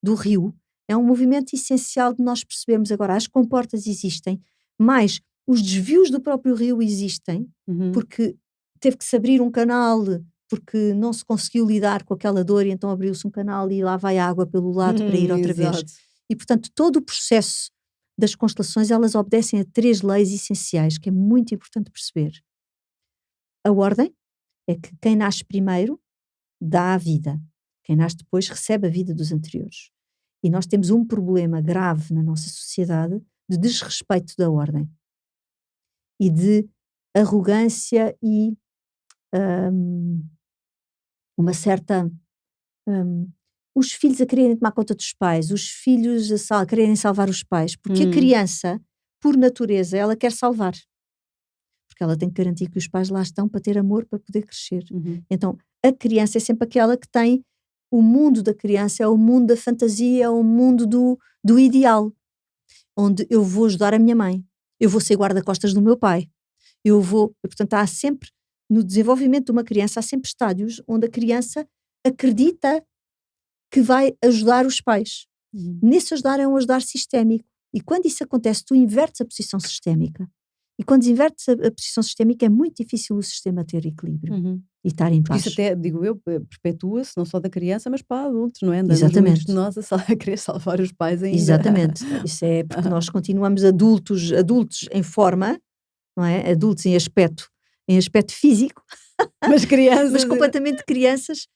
do rio é um movimento essencial de nós percebermos agora, as comportas existem, mas os desvios do próprio rio existem, porque teve que se abrir um canal, porque não se conseguiu lidar com aquela dor e então abriu-se um canal e lá vai a água pelo lado para ir outra vez. E portanto todo o processo das constelações, elas obedecem a 3 leis essenciais, que é muito importante perceber. A ordem é que quem nasce primeiro dá a vida, quem nasce depois recebe a vida dos anteriores. E nós temos um problema grave na nossa sociedade de desrespeito da ordem e de arrogância e uma certa os filhos a quererem tomar conta dos pais, os filhos a quererem salvar os pais, porque a criança, por natureza, ela quer salvar, porque ela tem que garantir que os pais lá estão para ter amor, para poder crescer. Então a criança é sempre aquela que tem o mundo da criança, é o mundo da fantasia, é o mundo do ideal, onde eu vou ajudar a minha mãe, eu vou ser guarda-costas do meu pai, portanto há sempre, no desenvolvimento de uma criança, há sempre estádios onde a criança acredita que vai ajudar os pais. Nesse ajudar é um ajudar sistémico. E quando isso acontece, tu invertes a posição sistémica. E quando invertes a posição sistémica, é muito difícil o sistema ter equilíbrio e estar em paz. Isso até, digo eu, perpetua-se não só da criança, mas para adultos, não é? Andamos Exatamente. muitos de nós a querer salvar os pais ainda. Exatamente. Isso é porque nós continuamos adultos em forma, não é? Adultos em aspecto físico, mas crianças. mas completamente crianças,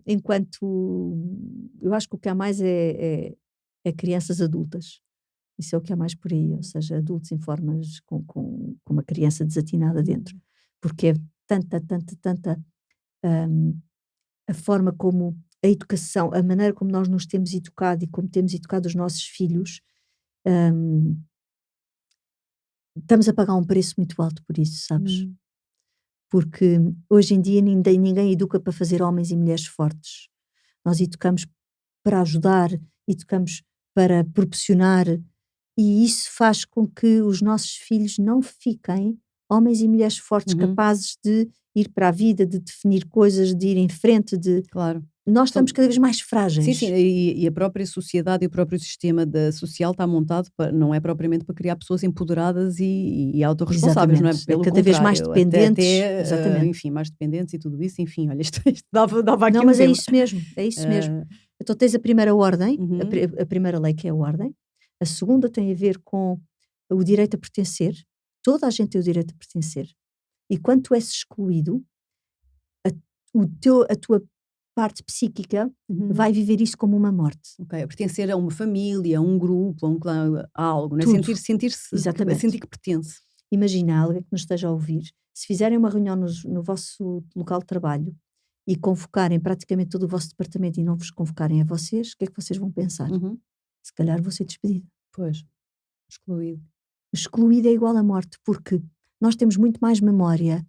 enquanto eu acho que o que há mais é crianças adultas. Isso é o que há mais por aí, ou seja, adultos em formas com uma criança desatinada dentro. Porque é tanta a forma como a educação, a maneira como nós nos temos educado e como temos educado os nossos filhos, estamos a pagar um preço muito alto por isso, sabes? Porque hoje em dia ninguém educa para fazer homens e mulheres fortes. Nós educamos para ajudar, educamos para proporcionar, e isso faz com que os nossos filhos não fiquem homens e mulheres fortes, capazes de ir para a vida, de definir coisas, de ir em frente, Claro. Nós estamos cada vez mais frágeis. Sim, e a própria sociedade e o próprio sistema social está montado não é propriamente para criar pessoas empoderadas e autorresponsáveis, não é? Pelo cada vez mais dependentes. Exatamente. Enfim, mais dependentes e tudo isso, enfim, olha, isto dava aqui Não, mas é isso mesmo. Então tens a primeira ordem, a primeira lei que é a ordem, a segunda tem a ver com o direito a pertencer, toda a gente tem o direito a pertencer, e quando tu és excluído, a tua parte psíquica vai viver isso como uma morte. Ok, a pertencer a uma família, a um grupo, a um clã, a algo, não é? Sentir-se, sentir que pertence. Imagina alguém que nos esteja a ouvir, se fizerem uma reunião no vosso local de trabalho e convocarem praticamente todo o vosso departamento e não vos convocarem a vocês, o que é que vocês vão pensar? Se calhar vou ser despedida. Pois, excluído. Excluído é igual à morte, porque nós temos muito mais memória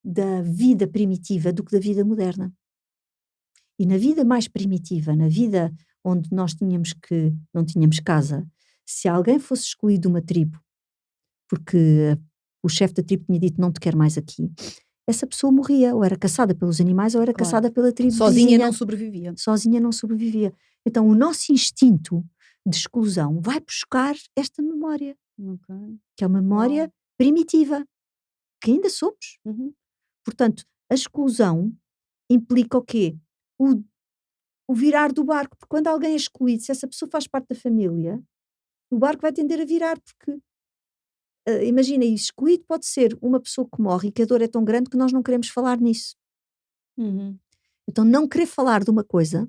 da vida primitiva do que da vida moderna. E na vida mais primitiva, na vida onde nós não tínhamos casa, se alguém fosse excluído de uma tribo, porque o chefe da tribo tinha dito não te quero mais aqui, essa pessoa morria, ou era caçada pelos animais ou era caçada pela tribo sozinha vizinha. não sobrevivia. Sozinha não sobrevivia. Então o nosso instinto de exclusão vai buscar esta memória, que é uma memória primitiva, que ainda somos. Portanto, a exclusão implica o quê? O virar do barco, porque quando alguém é excluído, se essa pessoa faz parte da família, o barco vai tender a virar, porque imagina, excluído pode ser uma pessoa que morre e que a dor é tão grande que nós não queremos falar nisso. Então não querer falar de uma coisa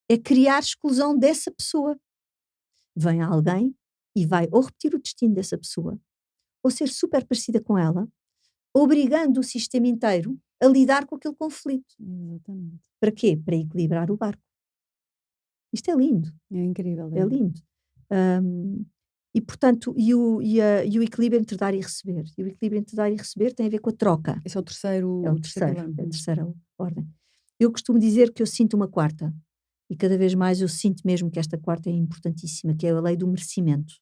é criar exclusão dessa pessoa. Vem alguém e vai ou repetir o destino dessa pessoa, ou ser super parecida com ela, obrigando o sistema inteiro a lidar com aquele conflito. Exatamente. Para quê? Para equilibrar o barco. Isto é lindo. É incrível. É lindo. E portanto, e o equilíbrio entre dar e receber. E o equilíbrio entre dar e receber tem a ver com a troca. Esse é o terceiro. É a terceira ordem. Eu costumo dizer que eu sinto uma quarta. E cada vez mais eu sinto mesmo que esta quarta é importantíssima, que é a lei do merecimento.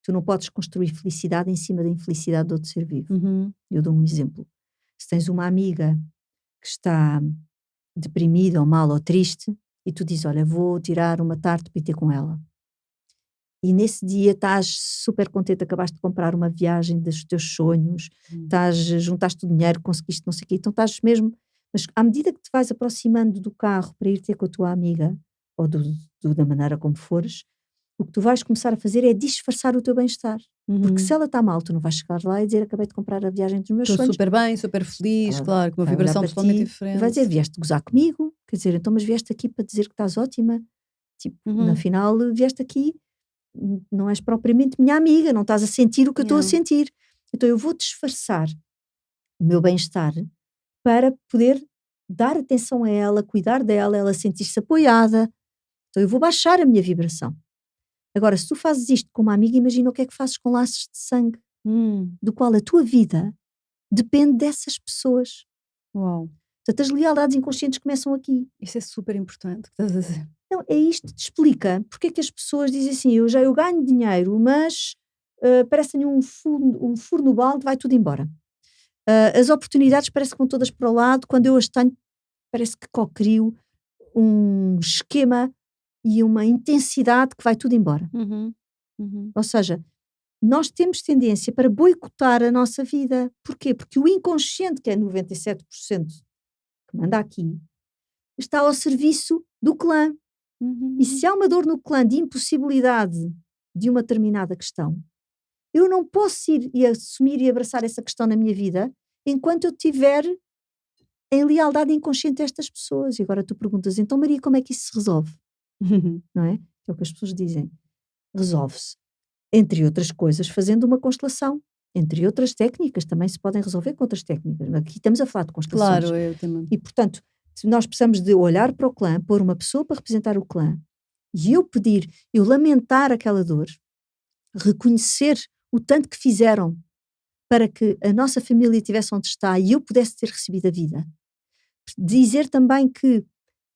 Tu não podes construir felicidade em cima da infelicidade de outro ser vivo. Eu dou um exemplo. Se tens uma amiga que está deprimida ou mal ou triste e tu dizes, olha, vou tirar uma tarde para ir ter com ela. E nesse dia estás super contente, acabaste de comprar uma viagem dos teus sonhos, juntaste o dinheiro, conseguiste não sei o quê, então estás mesmo... Mas à medida que te vais aproximando do carro para ir ter com a tua amiga, ou da maneira como fores, o que tu vais começar a fazer é disfarçar o teu bem-estar. Porque se ela está mal, tu não vais chegar lá e dizer, acabei de comprar a viagem dos meus sonhos. Estou super bem, super feliz, Ela claro, com uma vibração totalmente diferente. Vai dizer, vieste gozar comigo, quer dizer, então mas vieste aqui para dizer que estás ótima. Tipo, na final vieste aqui, não és propriamente minha amiga, não estás a sentir o que eu estou a sentir. Então eu vou disfarçar o meu bem-estar para poder dar atenção a ela, cuidar dela, ela sentir-se apoiada. Então eu vou baixar a minha vibração. Agora, se tu fazes isto com uma amiga, imagina o que é que fazes com laços de sangue, do qual a tua vida depende dessas pessoas. Uau. Portanto, as lealdades inconscientes começam aqui. Isso é super importante, que estás a dizer. Então, é isto que te explica porque é que as pessoas dizem assim, eu ganho dinheiro, mas parece que tenho um furo no balde, vai tudo embora. As oportunidades parece que vão todas para o lado, quando eu as tenho, parece que cocrio um esquema e uma intensidade que vai tudo embora. Ou seja, nós temos tendência para boicotar a nossa vida. Porquê? Porque o inconsciente, que é 97% que manda aqui, está ao serviço do clã. E se há uma dor no clã de impossibilidade de uma determinada questão, eu não posso ir e assumir e abraçar essa questão na minha vida enquanto eu estiver em lealdade inconsciente a estas pessoas. E agora tu perguntas, então Maria, como é que isso se resolve? Não é? É o que as pessoas dizem. Resolve-se, entre outras coisas, fazendo uma constelação. Entre outras técnicas, também se podem resolver com outras técnicas. Aqui estamos a falar de constelações. Claro, eu também. E, portanto, nós precisamos de olhar para o clã, pôr uma pessoa para representar o clã, e eu lamentar aquela dor, reconhecer o tanto que fizeram para que a nossa família estivesse onde está e eu pudesse ter recebido a vida. Dizer também que,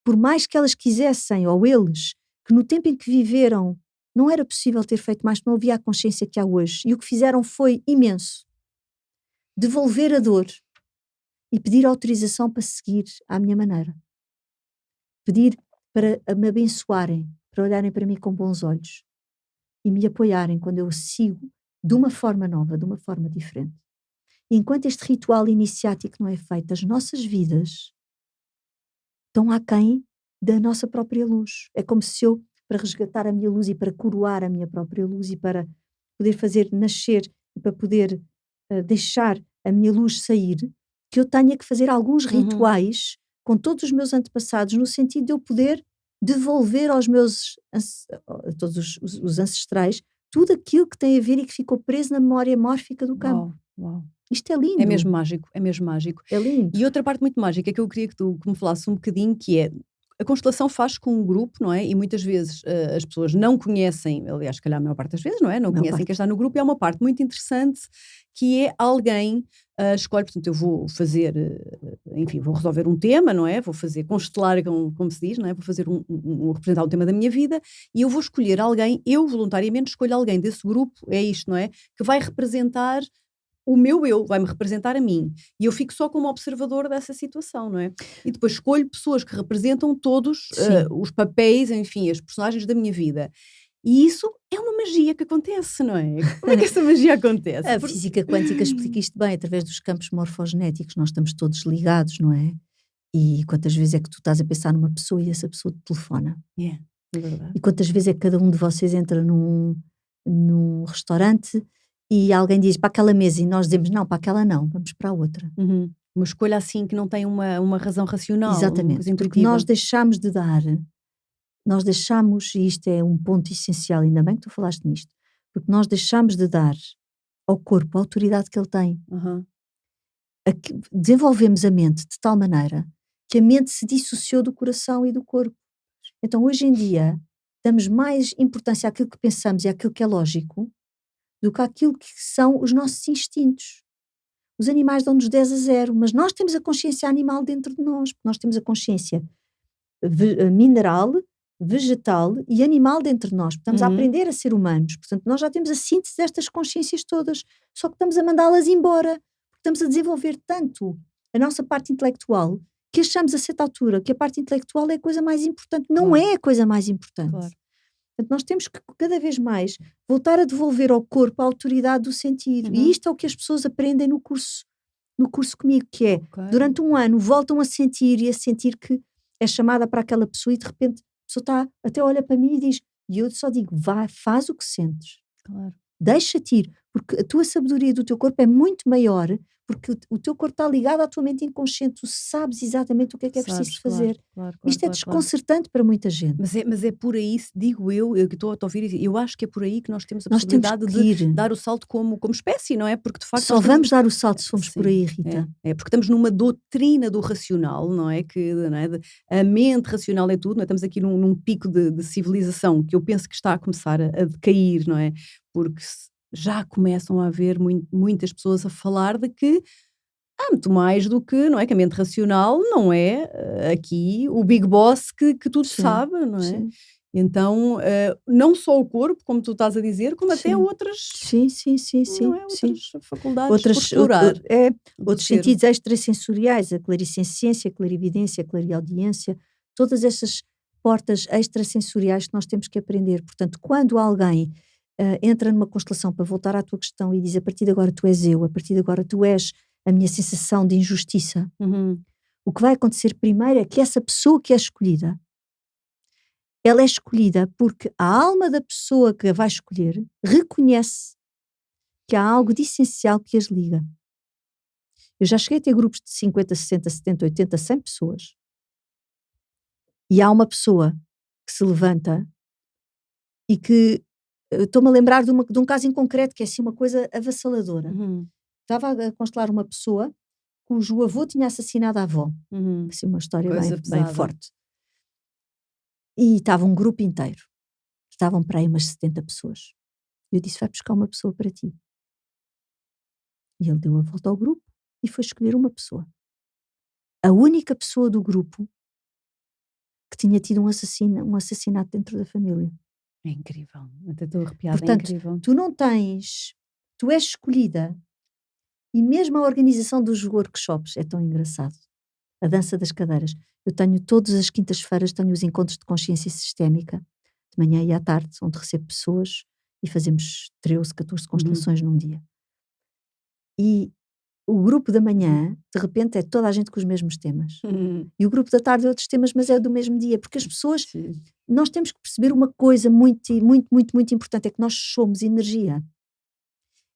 por mais que elas quisessem, ou eles, que no tempo em que viveram não era possível ter feito mais, não havia a consciência que há hoje. E o que fizeram foi imenso. Devolver a dor e pedir autorização para seguir à minha maneira. Pedir para me abençoarem, para olharem para mim com bons olhos e me apoiarem quando eu sigo de uma forma nova, de uma forma diferente. E enquanto este ritual iniciático não é feito, as nossas vidas estão aquém da nossa própria luz. É como se eu, para resgatar a minha luz e para coroar a minha própria luz e para poder fazer nascer e para poder deixar a minha luz sair, que eu tenha que fazer alguns rituais com todos os meus antepassados, no sentido de eu poder devolver aos meus todos os ancestrais tudo aquilo que tem a ver e que ficou preso na memória mórfica do campo. Uau. Isto é lindo. É mesmo mágico, é mesmo mágico. É lindo. E outra parte muito mágica é que eu queria que me falasse um bocadinho, que é, a constelação faz com um grupo, não é? E muitas vezes as pessoas não conhecem, aliás, se calhar a maior parte das vezes, não é? Não conhecem quem está no grupo, e há uma parte muito interessante que é alguém escolhe, portanto, eu vou fazer, enfim, vou resolver um tema, não é? Vou fazer, constelar, como se diz, não é? Vou fazer representar um tema da minha vida e eu vou escolher alguém, eu voluntariamente escolho alguém desse grupo, é isto, não é? Que vai representar o meu eu, vai-me representar a mim. E eu fico só como observador dessa situação, não é? E depois escolho pessoas que representam todos Sim. os papéis, enfim, as personagens da minha vida. E isso é uma magia que acontece, não é? Como é que essa magia acontece? A física quântica explica isto bem, através dos campos morfogenéticos, nós estamos todos ligados, não é? E quantas vezes é que tu estás a pensar numa pessoa e essa pessoa te telefona? É verdade. E quantas vezes é que cada um de vocês entra num restaurante e alguém diz para aquela mesa e nós dizemos não, para aquela não, vamos para a outra. Uhum. Uma escolha assim que não tem uma razão racional, uma Exatamente, coisa porque intuitiva. nós deixamos de dar, nós deixamos, e isto é um ponto essencial, ainda bem que tu falaste nisto, porque nós deixamos de dar ao corpo a autoridade que ele tem. Uhum. Desenvolvemos a mente de tal maneira que a mente se dissociou do coração e do corpo. Então hoje em dia damos mais importância àquilo que pensamos e àquilo que é lógico do que àquilo que são os nossos instintos. Os animais dão-nos 10 a 0, mas nós temos a consciência animal dentro de nós, porque nós temos a consciência mineral, vegetal e animal dentro de nós. Estamos a aprender a ser humanos, portanto nós já temos a síntese destas consciências todas, só que estamos a mandá-las embora, porque estamos a desenvolver tanto a nossa parte intelectual que achamos a certa altura que a parte intelectual é a coisa mais importante. Não Claro. é a coisa mais importante. Claro. Portanto, nós temos que cada vez mais voltar a devolver ao corpo a autoridade do sentido. E isto é o que as pessoas aprendem no curso comigo, que é, durante um ano, voltam a sentir e a sentir que é chamada para aquela pessoa e de repente a pessoa está, até olha para mim e diz, e eu só digo, vá, faz o que sentes. Claro. Deixa-te ir, porque a tua sabedoria do teu corpo é muito maior, porque o teu corpo está ligado à tua mente inconsciente, tu sabes exatamente o que é preciso fazer. Claro, Isto é desconcertante para muita gente. Mas é por aí, digo eu que estou a te ouvir, eu acho que é por aí que nós temos a Nós temos possibilidade que de ir. dar o salto como espécie, não é? Porque de facto Só vamos dar o salto se formos por Sim, aí, Rita. É porque estamos numa doutrina do racional, não é? Não é? A mente racional é tudo, não é? Estamos aqui num pico de civilização que eu penso que está a começar a decair, não é? Porque já começam a haver muitas pessoas a falar de que há muito mais do que, não é? Que a mente racional não é aqui o big boss que tudo Sim, sabe, não é? sim. Então, não só o corpo, como tu estás a dizer, como até Sim. outras, Sim, não é? sim. Outras faculdades por explorar. do Outros ser. sentidos extrasensoriais, a claricensciência, a clarividência, a clariaudiência, todas essas portas extrasensoriais que nós temos que aprender. Portanto, quando alguém entra numa constelação, para voltar à tua questão, e diz a partir de agora tu és eu, a partir de agora tu és a minha sensação de injustiça, Uhum. o que vai acontecer primeiro é que essa pessoa que é escolhida, ela é escolhida porque a alma da pessoa que a vai escolher reconhece que há algo de essencial que as liga. Eu já cheguei a ter grupos de 50, 60, 70, 80, 100 pessoas. E há uma pessoa que se levanta e que estou-me a lembrar de um caso em concreto que é assim uma coisa avassaladora. Uhum. Estava a constelar uma pessoa cujo avô tinha assassinado a avó. Uhum. Assim, uma história Coisa bem pesada. forte. E estava um grupo inteiro. Estavam para aí umas 70 pessoas. Eu disse, vai buscar uma pessoa para ti. E ele deu a volta ao grupo e foi escolher uma pessoa. A única pessoa do grupo que tinha tido um assassinato dentro da família. É incrível. Até estou arrepiada, Portanto, é incrível. tu és escolhida, e mesmo a organização dos workshops é tão engraçado. A dança das cadeiras. Eu tenho todas as quintas-feiras, tenho os encontros de consciência sistémica, de manhã e à tarde, onde recebo pessoas e fazemos 13, 14 constelações num dia. E o grupo da manhã, de repente, é toda a gente com os mesmos temas. E o grupo da tarde é outros temas, mas é do mesmo dia, porque as pessoas, Sim. nós temos que perceber uma coisa muito, muito, muito, muito importante, é que nós somos energia.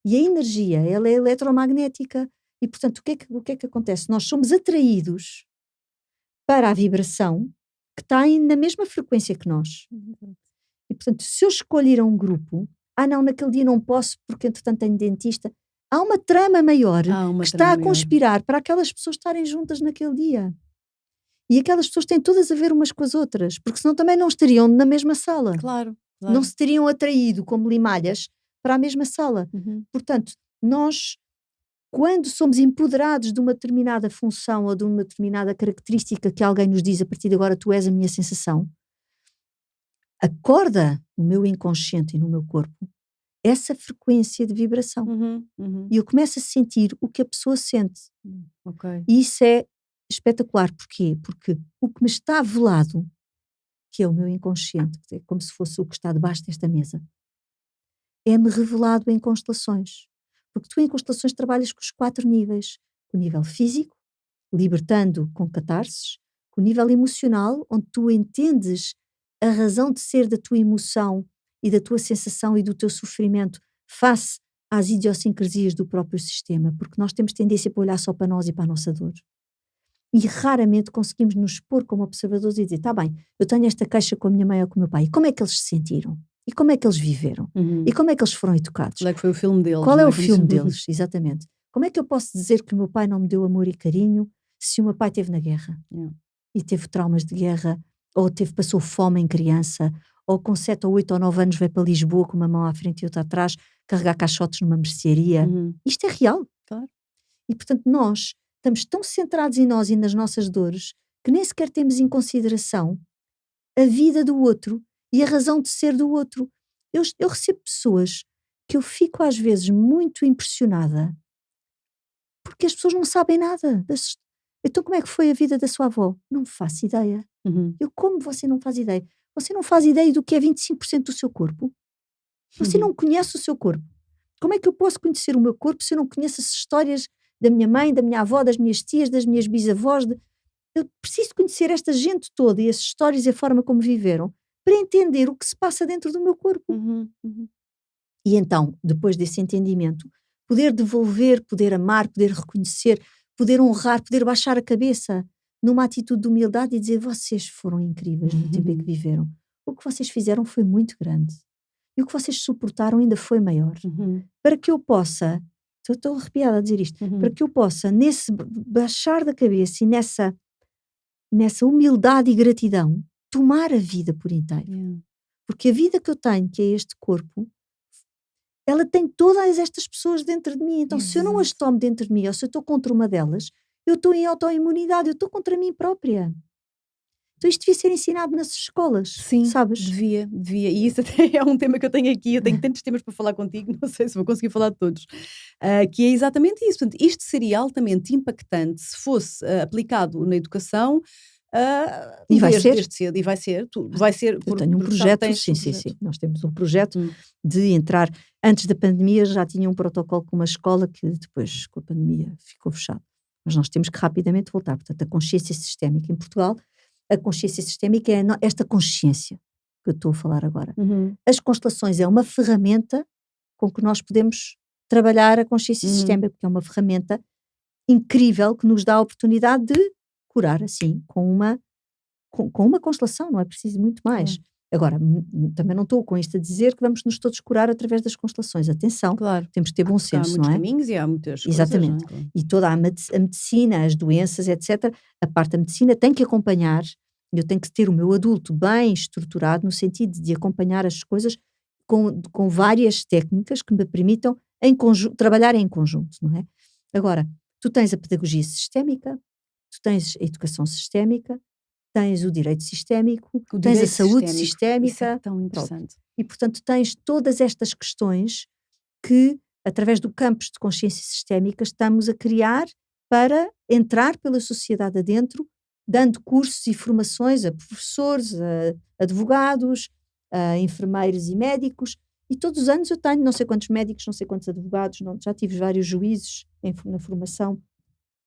E a energia, ela é eletromagnética. E, portanto, o que é que acontece? Nós somos atraídos para a vibração que está na mesma frequência que nós. E, portanto, se eu escolher um grupo, não, naquele dia não posso porque, entretanto, tenho dentista. Há uma trama maior que está a conspirar para aquelas pessoas estarem juntas naquele dia. E aquelas pessoas têm todas a ver umas com as outras, porque senão também não estariam na mesma sala. Claro. Não se teriam atraído como limalhas para a mesma sala. Portanto, nós, quando somos empoderados de uma determinada função ou de uma determinada característica que alguém nos diz, a partir de agora tu és a minha sensação, acorda no meu inconsciente e no meu corpo essa frequência de vibração. E eu começo a sentir o que a pessoa sente. Ok. E isso é espetacular. Porquê? Porque o que me está velado, que é o meu inconsciente, que é como se fosse o que está debaixo desta mesa, é-me revelado em constelações. Porque tu em constelações trabalhas com os 4 níveis. O nível físico, libertando com catarses, com o nível emocional, onde tu entendes a razão de ser da tua emoção e da tua sensação e do teu sofrimento face às idiosincrasias do próprio sistema, porque nós temos tendência para olhar só para nós e para a nossa dor. E raramente conseguimos nos pôr como observadores e dizer, tá bem, eu tenho esta queixa com a minha mãe ou com o meu pai, e como é que eles se sentiram? E como é que eles viveram? E como é que eles foram educados? Qual é que foi o filme deles? Qual é não o filme deles? Exatamente. Como é que eu posso dizer que o meu pai não me deu amor e carinho se o meu pai esteve na guerra? Yeah. E teve traumas de guerra, ou passou fome em criança, ou com 7 ou 8 ou 9 anos veio para Lisboa com uma mão à frente e outra atrás, carregar caixotes numa mercearia. Isto é real. Claro. E portanto nós estamos tão centrados em nós e nas nossas dores que nem sequer temos em consideração a vida do outro e a razão de ser do outro. Eu recebo pessoas que eu fico às vezes muito impressionada porque as pessoas não sabem nada. Então como é que foi a vida da sua avó? Não faço ideia. Como você não faz ideia? Você não faz ideia do que é 25% do seu corpo? Você não conhece o seu corpo. Como é que eu posso conhecer o meu corpo se eu não conheço as histórias da minha mãe, da minha avó, das minhas tias, das minhas bisavós? Eu preciso conhecer esta gente toda e as histórias e a forma como viveram para entender o que se passa dentro do meu corpo. E então, depois desse entendimento, poder devolver, poder amar, poder reconhecer, poder honrar, poder baixar a cabeça numa atitude de humildade e dizer, vocês foram incríveis no tempo em que viveram. O que vocês fizeram foi muito grande. E o que vocês suportaram ainda foi maior. Para que eu possa, estou arrepiada a dizer isto, para que eu possa, nesse baixar da cabeça e nessa humildade e gratidão, tomar a vida por inteiro. Porque a vida que eu tenho, que é este corpo, ela tem todas estas pessoas dentro de mim. Então, se eu não as tomo dentro de mim, ou se eu estou contra uma delas, eu estou em autoimunidade, eu estou contra mim própria. Então isto devia ser ensinado nas escolas, Sim, sabes? devia. E isso até é um tema que eu tenho aqui. Eu tenho tantos temas para falar contigo, não sei se vou conseguir falar de todos. Que é exatamente isso. Portanto, isto seria altamente impactante se fosse aplicado na educação. E vai ser. Desde cedo, e vai ser. Vai ser eu tenho um projeto, sim. Nós temos um projeto de entrar. Antes da pandemia já tinha um protocolo com uma escola que depois, com a pandemia, ficou fechado. Mas nós temos que rapidamente voltar. Portanto, a consciência sistémica em Portugal, a consciência sistémica é esta consciência que eu estou a falar agora. As constelações é uma ferramenta com que nós podemos trabalhar a consciência sistémica, porque é uma ferramenta incrível que nos dá a oportunidade de curar assim, com uma constelação, não é preciso muito mais. Agora, também não estou com isto a dizer que vamos nos todos curar através das constelações. Atenção, temos que ter bom senso, não é? Há muitos caminhos e há muitas coisas. Exatamente. Não é? E toda a medicina, as doenças, etc., a parte da medicina tem que acompanhar, eu tenho que ter o meu adulto bem estruturado no sentido de acompanhar as coisas com várias técnicas que me permitam trabalhar em conjunto, não é? Agora, tu tens a pedagogia sistémica, tu tens a educação sistémica, tens o direito sistémico, tens a saúde sistémica. Isso é tão interessante. E, portanto, tens todas estas questões que, através do campus de consciência sistémica, estamos a criar para entrar pela sociedade adentro, dando cursos e formações a professores, a advogados, a enfermeiros e médicos. E todos os anos eu tenho não sei quantos médicos, não sei quantos advogados, já tive vários juízes na formação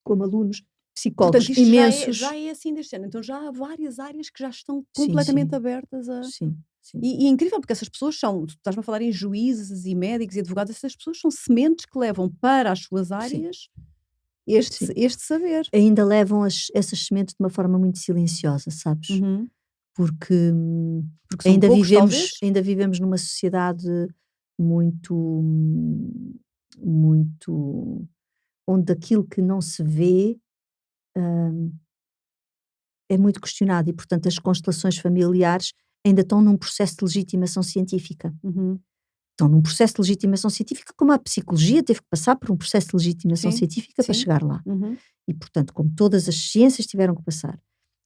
como alunos, psicólogos. Portanto, isto imensos. Já é assim deste ano. Então já há várias áreas que já estão completamente abertas a... Sim. E é incrível, porque essas pessoas tu estás-me a falar em juízes e médicos e advogados, essas pessoas são sementes que levam para as suas áreas este saber. Ainda levam essas sementes de uma forma muito silenciosa, sabes? Porque são poucos, ainda vivemos numa sociedade muito onde aquilo que não se vê é muito questionado e, portanto, as constelações familiares ainda estão num processo de legitimação científica. Estão num processo de legitimação científica, como a psicologia teve que passar por um processo de legitimação científica para chegar lá. E, portanto, como todas as ciências tiveram que passar.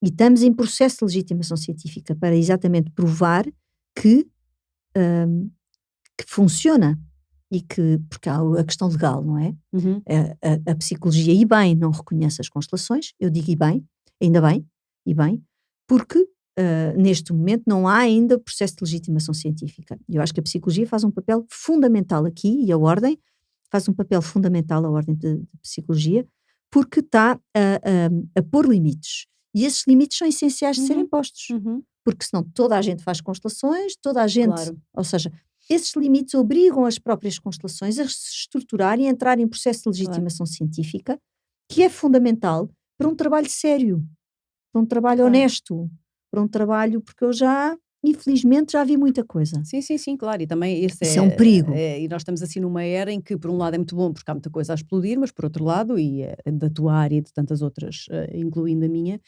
E estamos em processo de legitimação científica para exatamente provar que que funciona e que, porque há a questão legal, não é? Uhum. A psicologia, e bem, não reconhece as constelações, eu digo e bem, ainda bem, e bem, porque neste momento não há ainda processo de legitimação científica. Eu acho que a psicologia faz um papel fundamental aqui, e a Ordem faz um papel fundamental, a Ordem de Psicologia, porque está a pôr limites. E esses limites são essenciais de serem postos. Uhum. Porque senão toda a gente faz constelações, toda a gente, Claro. ou seja, esses limites obrigam as próprias constelações a se estruturar e a entrar em processo de legitimação científica, que é fundamental para um trabalho sério, para um trabalho honesto, para um trabalho, porque eu infelizmente, já vi muita coisa. Sim, claro. E também esse Isso é um perigo. e nós estamos assim numa era em que, por um lado, é muito bom porque há muita coisa a explodir, mas por outro lado, e da tua área e de tantas outras, incluindo a minha,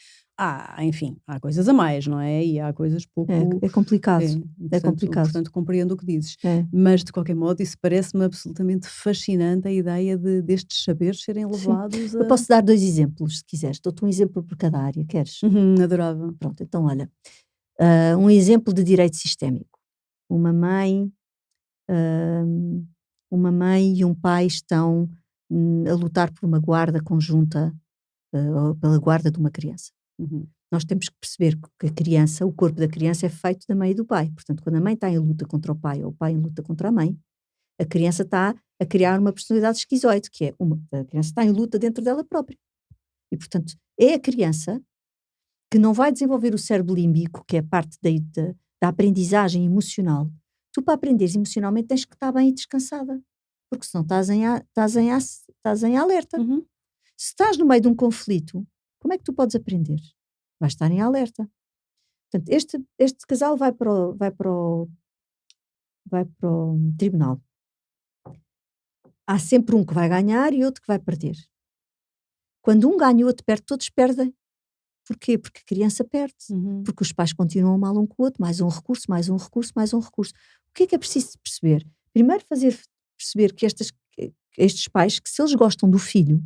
enfim, há coisas a mais, não é? E há coisas pouco. É complicado. É Portanto, complicado. compreendo o que dizes. É. Mas, de qualquer modo, isso parece-me absolutamente fascinante, a ideia destes saberes serem levados Eu posso dar 2 exemplos, se quiseres. Dou-te um exemplo por cada área, queres? Adorava. Pronto, então olha, um exemplo de direito sistémico. Uma mãe e um pai estão a lutar por uma guarda conjunta, ou pela guarda de uma criança. Uhum. Nós temos que perceber que a criança, o corpo da criança é feito da mãe e do pai. Portanto, quando a mãe está em luta contra o pai ou o pai em luta contra a mãe, a criança está a criar uma personalidade esquizoide, que é a criança está em luta dentro dela própria. E, portanto, é a criança que não vai desenvolver o cérebro límbico, que é a parte da aprendizagem emocional. Tu, para aprenderes emocionalmente, tens que estar bem e descansada, porque senão estás em alerta. Uhum. Se estás no meio de um conflito, como é que tu podes aprender? Vais estar em alerta. Portanto, este casal vai para o tribunal. Há sempre um que vai ganhar e outro que vai perder. Quando um ganha e o outro perde, todos perdem. Porquê? Porque a criança perde. Uhum. Porque os pais continuam mal um com o outro. Mais um recurso, mais um recurso, mais um recurso. O que é preciso perceber? Primeiro fazer perceber que estes pais, que se eles gostam do filho,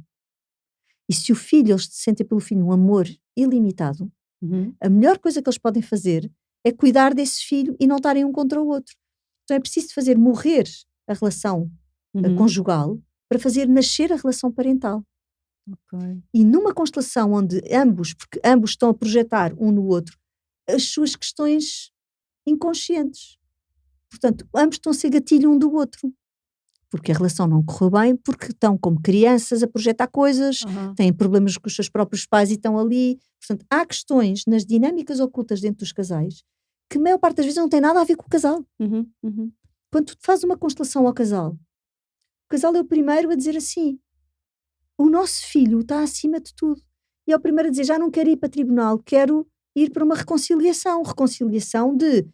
e se o filho, eles sentem pelo filho um amor ilimitado, Uhum. a melhor coisa que eles podem fazer é cuidar desse filho e não estarem um contra o outro. Então é preciso fazer morrer a relação conjugal para fazer nascer a relação parental. Ok. E numa constelação onde porque ambos estão a projetar um no outro as suas questões inconscientes. Portanto, ambos estão a ser gatilho um do outro. Porque a relação não correu bem, porque estão como crianças a projetar coisas, têm problemas com os seus próprios pais e estão ali. Portanto, há questões nas dinâmicas ocultas dentro dos casais que a maior parte das vezes não tem nada a ver com o casal. Quando tu fazes uma constelação ao casal, o casal é o primeiro a dizer assim: o nosso filho está acima de tudo. E é o primeiro a dizer: já não quero ir para tribunal, quero ir para uma reconciliação. Reconciliação de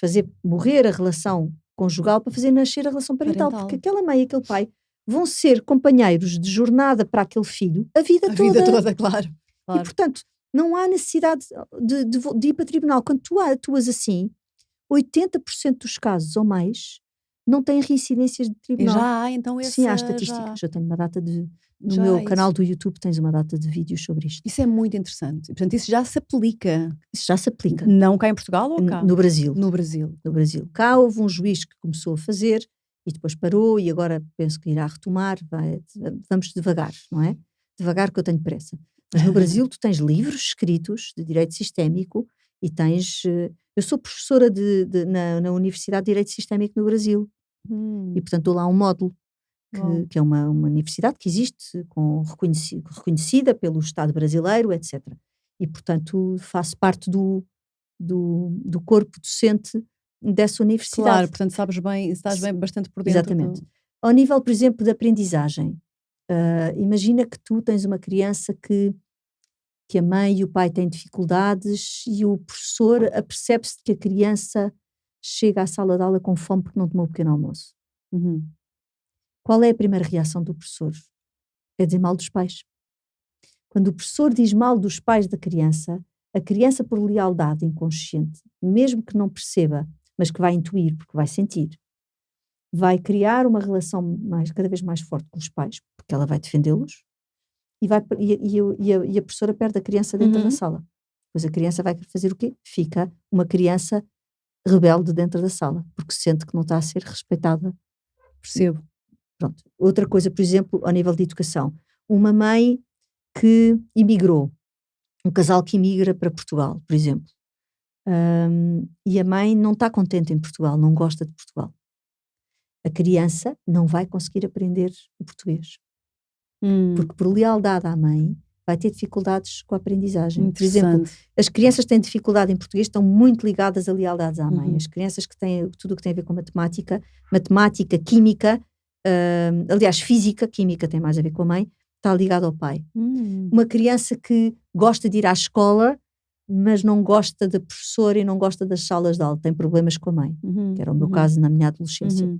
fazer morrer a relação conjugal para fazer nascer a relação parental. Porque aquela mãe e aquele pai vão ser companheiros de jornada para aquele filho a vida toda. A vida toda, claro. E, portanto, não há necessidade de ir para tribunal. Quando tu atuas assim, 80% dos casos ou mais não têm reincidências de E tribunal. já há então Sim, há estatísticas. Eu tenho uma data no meu canal do YouTube tens uma data de vídeos sobre isto. Isso é muito interessante. Portanto, isso já se aplica. Isso já se aplica. Não cá em Portugal ou cá? No Brasil. No Brasil. No Brasil. Cá houve um juiz que começou a fazer e depois parou e agora penso que irá retomar. Vamos devagar, não é? Devagar que eu tenho pressa. Mas no Brasil tu tens livros escritos de direito sistémico e tens... eu sou professora na Universidade de Direito Sistémico no Brasil. E portanto dou lá um módulo que é uma universidade que existe, reconhecida pelo Estado brasileiro, etc. E portanto faço parte do corpo docente dessa universidade. Claro, portanto estás bem bastante por dentro. Exatamente. Ao nível, por exemplo, de aprendizagem, imagina que tu tens uma criança que a mãe e o pai têm dificuldades e o professor apercebe-se de que a criança chega à sala de aula com fome porque não tomou o pequeno almoço. Qual é a primeira reação do professor? É dizer mal dos pais. Quando o professor diz mal dos pais da criança, a criança, por lealdade inconsciente, mesmo que não perceba, mas que vai intuir, porque vai sentir, vai criar uma relação cada vez mais forte com os pais, porque ela vai defendê-los, e a professora perde a criança dentro da sala. Pois a criança vai fazer o quê? Fica uma criança rebelde dentro da sala, porque sente que não está a ser respeitada. Percebo. Pronto. Outra coisa, por exemplo, ao nível de educação. Uma mãe que imigrou, um casal que imigra para Portugal, por exemplo, e a mãe não está contente em Portugal, não gosta de Portugal. A criança não vai conseguir aprender o português. Porque por lealdade à mãe vai ter dificuldades com a aprendizagem. Por exemplo, as crianças que têm dificuldade em português estão muito ligadas a lealdades à mãe. As crianças que têm tudo o que tem a ver com matemática, química, aliás, física, química tem mais a ver com a mãe, está ligado ao pai. Uma criança que gosta de ir à escola, mas não gosta da professora e não gosta das salas de aula, tem problemas com a mãe, que era o meu caso na minha adolescência.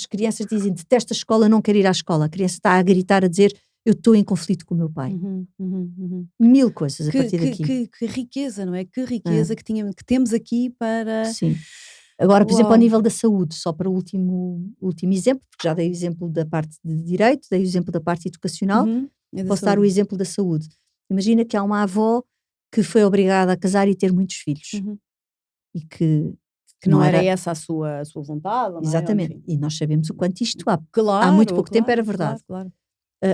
Crianças dizem, detesto a escola, não quero ir à escola. A criança está a gritar, a dizer, eu estou em conflito com o meu pai. Mil coisas a partir daqui. Que riqueza, não é? Que riqueza que temos aqui para... Sim. Agora, por exemplo, ao nível da saúde, só para o último exemplo, porque já dei o exemplo da parte de direito, dei o exemplo da parte educacional, posso dar o exemplo da saúde. Imagina que há uma avó que foi obrigada a casar e ter muitos filhos. E que não era essa a sua vontade. Exatamente. Não é? E nós sabemos o quanto isto há muito pouco tempo era verdade. Claro.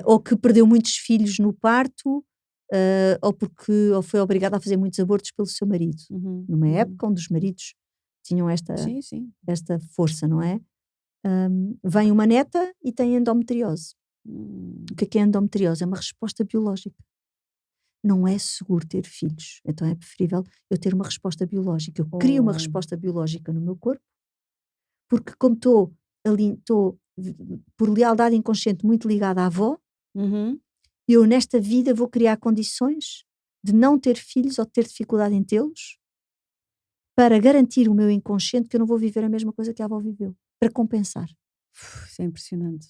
Ou que perdeu muitos filhos no parto, ou foi obrigada a fazer muitos abortos pelo seu marido. Numa época onde os maridos tinham esta força, não é? Vem uma neta e tem endometriose. O que é endometriose? É uma resposta biológica. Não é seguro ter filhos, então é preferível eu ter uma resposta biológica. Eu crio uma resposta biológica no meu corpo, porque como estou por lealdade inconsciente muito ligada à avó, eu nesta vida vou criar condições de não ter filhos ou ter dificuldade em tê-los, para garantir o meu inconsciente que eu não vou viver a mesma coisa que a avó viveu, para compensar. Isso é impressionante.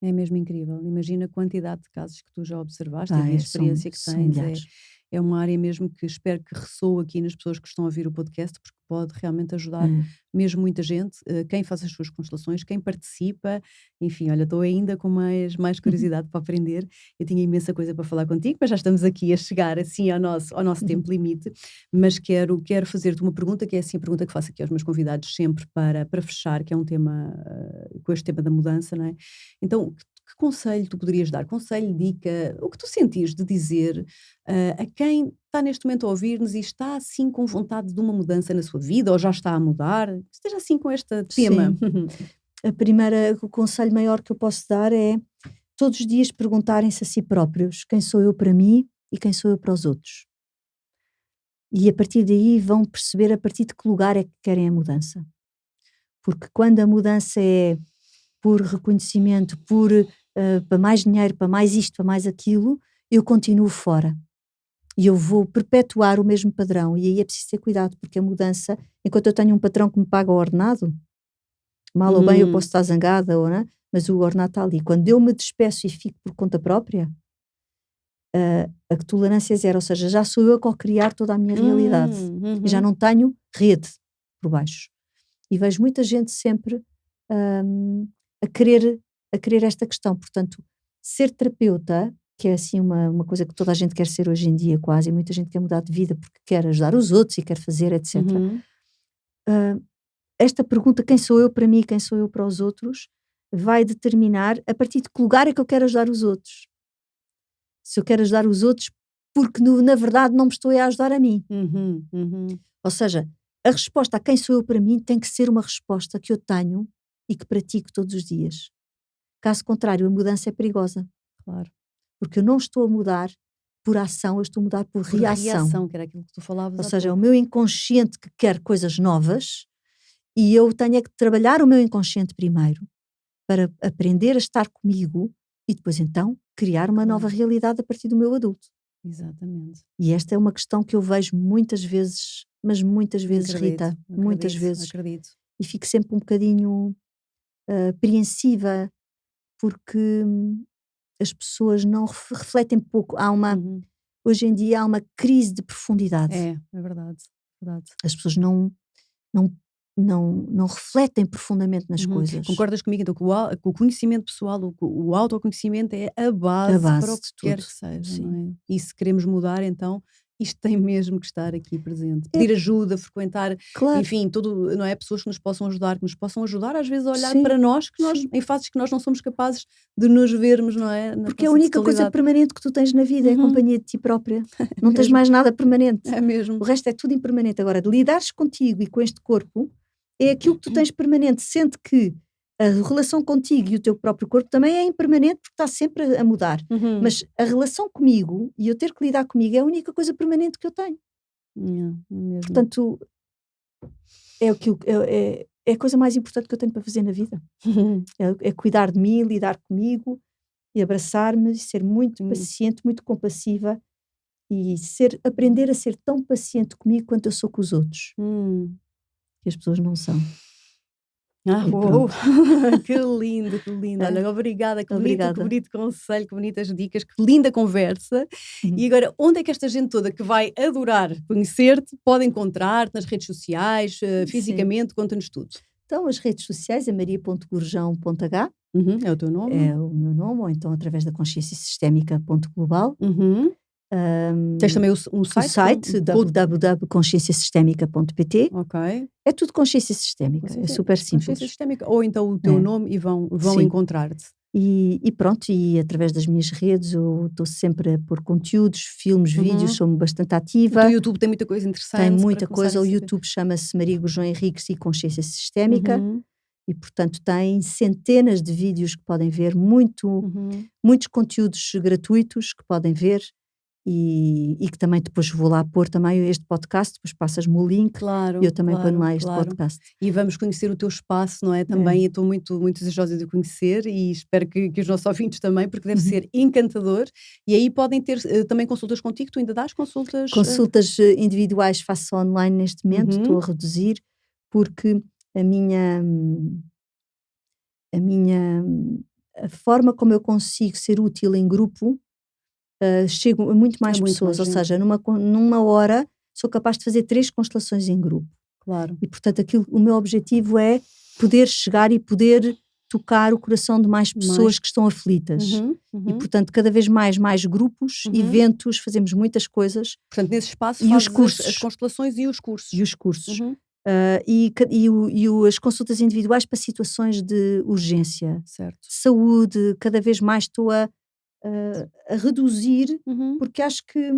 É mesmo incrível. Imagina a quantidade de casos que tu já observaste e a experiência que tens. É uma área mesmo que espero que ressoe aqui nas pessoas que estão a ouvir o podcast, porque pode realmente ajudar mesmo muita gente, quem faz as suas constelações, quem participa. Enfim, olha, estou ainda com mais curiosidade para aprender. Eu tinha imensa coisa para falar contigo, mas já estamos aqui a chegar assim ao nosso tempo limite. Mas quero fazer-te uma pergunta, que é assim a pergunta que faço aqui aos meus convidados sempre para fechar, que é um tema, com este tema da mudança, não é? Então, que conselho tu poderias dar? Conselho, dica, o que tu sentires de dizer a quem está neste momento a ouvir-nos e está assim com vontade de uma mudança na sua vida, ou já está a mudar, esteja assim com este tema. O conselho maior que eu posso dar é todos os dias perguntarem-se a si próprios quem sou eu para mim e quem sou eu para os outros. E a partir daí vão perceber a partir de que lugar é que querem a mudança. Porque quando a mudança é por reconhecimento, para mais dinheiro, para mais isto, para mais aquilo, eu continuo fora. E eu vou perpetuar o mesmo padrão. E aí é preciso ter cuidado, porque a mudança, enquanto eu tenho um patrão que me paga o ordenado, mal ou bem eu posso estar zangada, ou não, mas o ordenado está ali. Quando eu me despeço e fico por conta própria, a tolerância é zero, ou seja, já sou eu a co-criar toda a minha realidade. E já não tenho rede por baixo. E vejo muita gente sempre a querer esta questão. Portanto, ser terapeuta, que é assim uma coisa que toda a gente quer ser hoje em dia quase, e muita gente quer mudar de vida porque quer ajudar os outros e quer fazer, etc. Esta pergunta, quem sou eu para mim e quem sou eu para os outros, vai determinar a partir de que lugar é que eu quero ajudar os outros. Se eu quero ajudar os outros porque na verdade não me estou a ajudar a mim. Ou seja, a resposta a quem sou eu para mim tem que ser uma resposta que eu tenho e que pratico todos os dias. Caso contrário, a mudança é perigosa. Claro. Porque eu não estou a mudar por ação, eu estou a mudar por reação. Que era aquilo que tu falavas. Ou seja, é o meu inconsciente que quer coisas novas e eu tenho é que trabalhar o meu inconsciente primeiro para aprender a estar comigo e depois então criar uma nova realidade a partir do meu adulto. Exatamente. E esta é uma questão que eu vejo muitas vezes, mas muitas vezes, Rita, muitas vezes. Acredito. E fico sempre um bocadinho apreensiva, porque as pessoas não refletem pouco. Hoje em dia há uma crise de profundidade. É verdade. As pessoas não refletem profundamente nas coisas. Concordas comigo então que o conhecimento pessoal, o autoconhecimento é a base para o que quer que seja, não é? E se queremos mudar, então isto tem mesmo que estar aqui presente. Pedir ajuda, frequentar, Claro. enfim, tudo, não é? Pessoas que nos possam ajudar, que nos possam ajudar às vezes a olhar Sim, para nós, em fases que nós não somos capazes de nos vermos, não é? Na porque a nossa única coisa totalidade. permanente que tu tens na vida é a companhia de ti própria. Não tens mesmo. mais nada permanente. É mesmo. O resto é tudo impermanente. Agora, de lidares contigo e com este corpo, é aquilo que tu tens permanente. Sente que a relação contigo e o teu próprio corpo também é impermanente porque está sempre a mudar. Mas a relação comigo e eu ter que lidar comigo é a única coisa permanente que eu tenho. Mesmo. Portanto, é a coisa mais importante que eu tenho para fazer na vida. É cuidar de mim, lidar comigo e abraçar-me, e ser muito paciente, muito compassiva e aprender a ser tão paciente comigo quanto eu sou com os outros. Que as pessoas não são. Uou. Que lindo, que lindo. Olha, obrigada, que bonito conselho, que bonitas dicas, que linda conversa. E agora, onde é que esta gente toda que vai adorar conhecer-te pode encontrar-te nas redes sociais, fisicamente? Conta-nos tudo. Então, as redes sociais é maria.gurjão.h, é o teu nome? é o meu nome, ou então através da conscienciasistémica.global. Tens também um O site www.conscienciasistémica.pt. Ok. É tudo consciência sistémica, é super simples. Consciência sistémica, ou então o teu nome e vão encontrar-te. E pronto, e através das minhas redes eu estou sempre a pôr conteúdos, filmes, vídeos, sou bastante ativa. O YouTube tem muita coisa interessante. Tem muita coisa, o YouTube chama-se Maria Gurjão Henriques e Consciência Sistémica. E portanto tem centenas de vídeos que podem ver, muitos conteúdos gratuitos que podem ver. E que também depois vou lá pôr também este podcast, depois passas-me o link, claro, e eu também ponho lá este claro. podcast. E vamos conhecer o teu espaço, não é? Também estou muito, muito desejosa de o conhecer e espero que os nossos ouvintes também, porque deve ser encantador. E aí podem ter também consultas contigo, tu ainda dás consultas? Consultas individuais faço online neste momento, estou a reduzir, porque a forma como eu consigo ser útil em grupo, chego a muito mais pessoas, ou seja, numa hora sou capaz de fazer 3 constelações em grupo. Claro. E portanto o meu objetivo é poder chegar e poder tocar o coração de mais pessoas que estão aflitas. E portanto cada vez mais grupos, eventos, fazemos muitas coisas. Portanto nesse espaço e fazes os cursos. as constelações e os cursos. E os cursos. As consultas individuais para situações de urgência. Certo. Saúde, cada vez mais estou a reduzir, porque acho que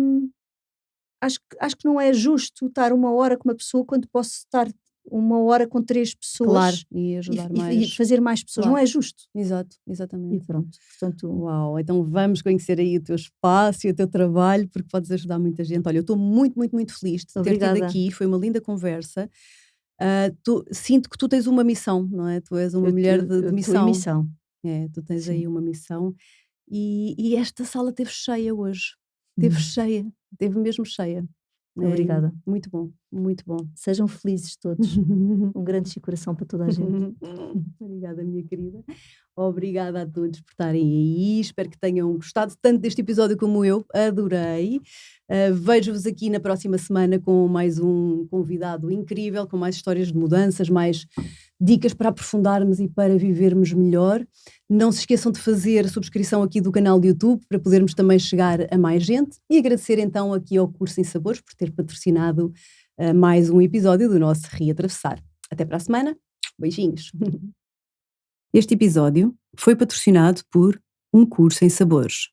não é justo estar uma hora com uma pessoa quando posso estar uma hora com 3 pessoas. Claro, e ajudar mais. E fazer mais pessoas, claro. Não é justo. Exato, exatamente. E pronto, portanto... Uau, então vamos conhecer aí o teu espaço e o teu trabalho, porque podes ajudar muita gente. Olha, eu estou muito, muito, muito feliz de ter tido aqui, foi uma linda conversa. Sinto que tu tens uma missão, não é? Tu és uma mulher de missão. Missão. Tu tens Sim. aí uma missão. E esta sala esteve cheia hoje. Esteve cheia, esteve mesmo cheia. Obrigada. Muito bom, muito bom. Sejam felizes todos. Um grande coração para toda a gente. Obrigada, minha querida. Obrigada a todos por estarem aí. Espero que tenham gostado tanto deste episódio como eu. Adorei. Vejo-vos aqui na próxima semana com mais um convidado incrível, com mais histórias de mudanças, mais dicas para aprofundarmos e para vivermos melhor. Não se esqueçam de fazer a subscrição aqui do canal do YouTube para podermos também chegar a mais gente e agradecer então aqui ao Curso em Sabores por ter patrocinado mais um episódio do nosso Reatravessar. Até para a semana. Beijinhos. Este episódio foi patrocinado por Um Curso em Sabores.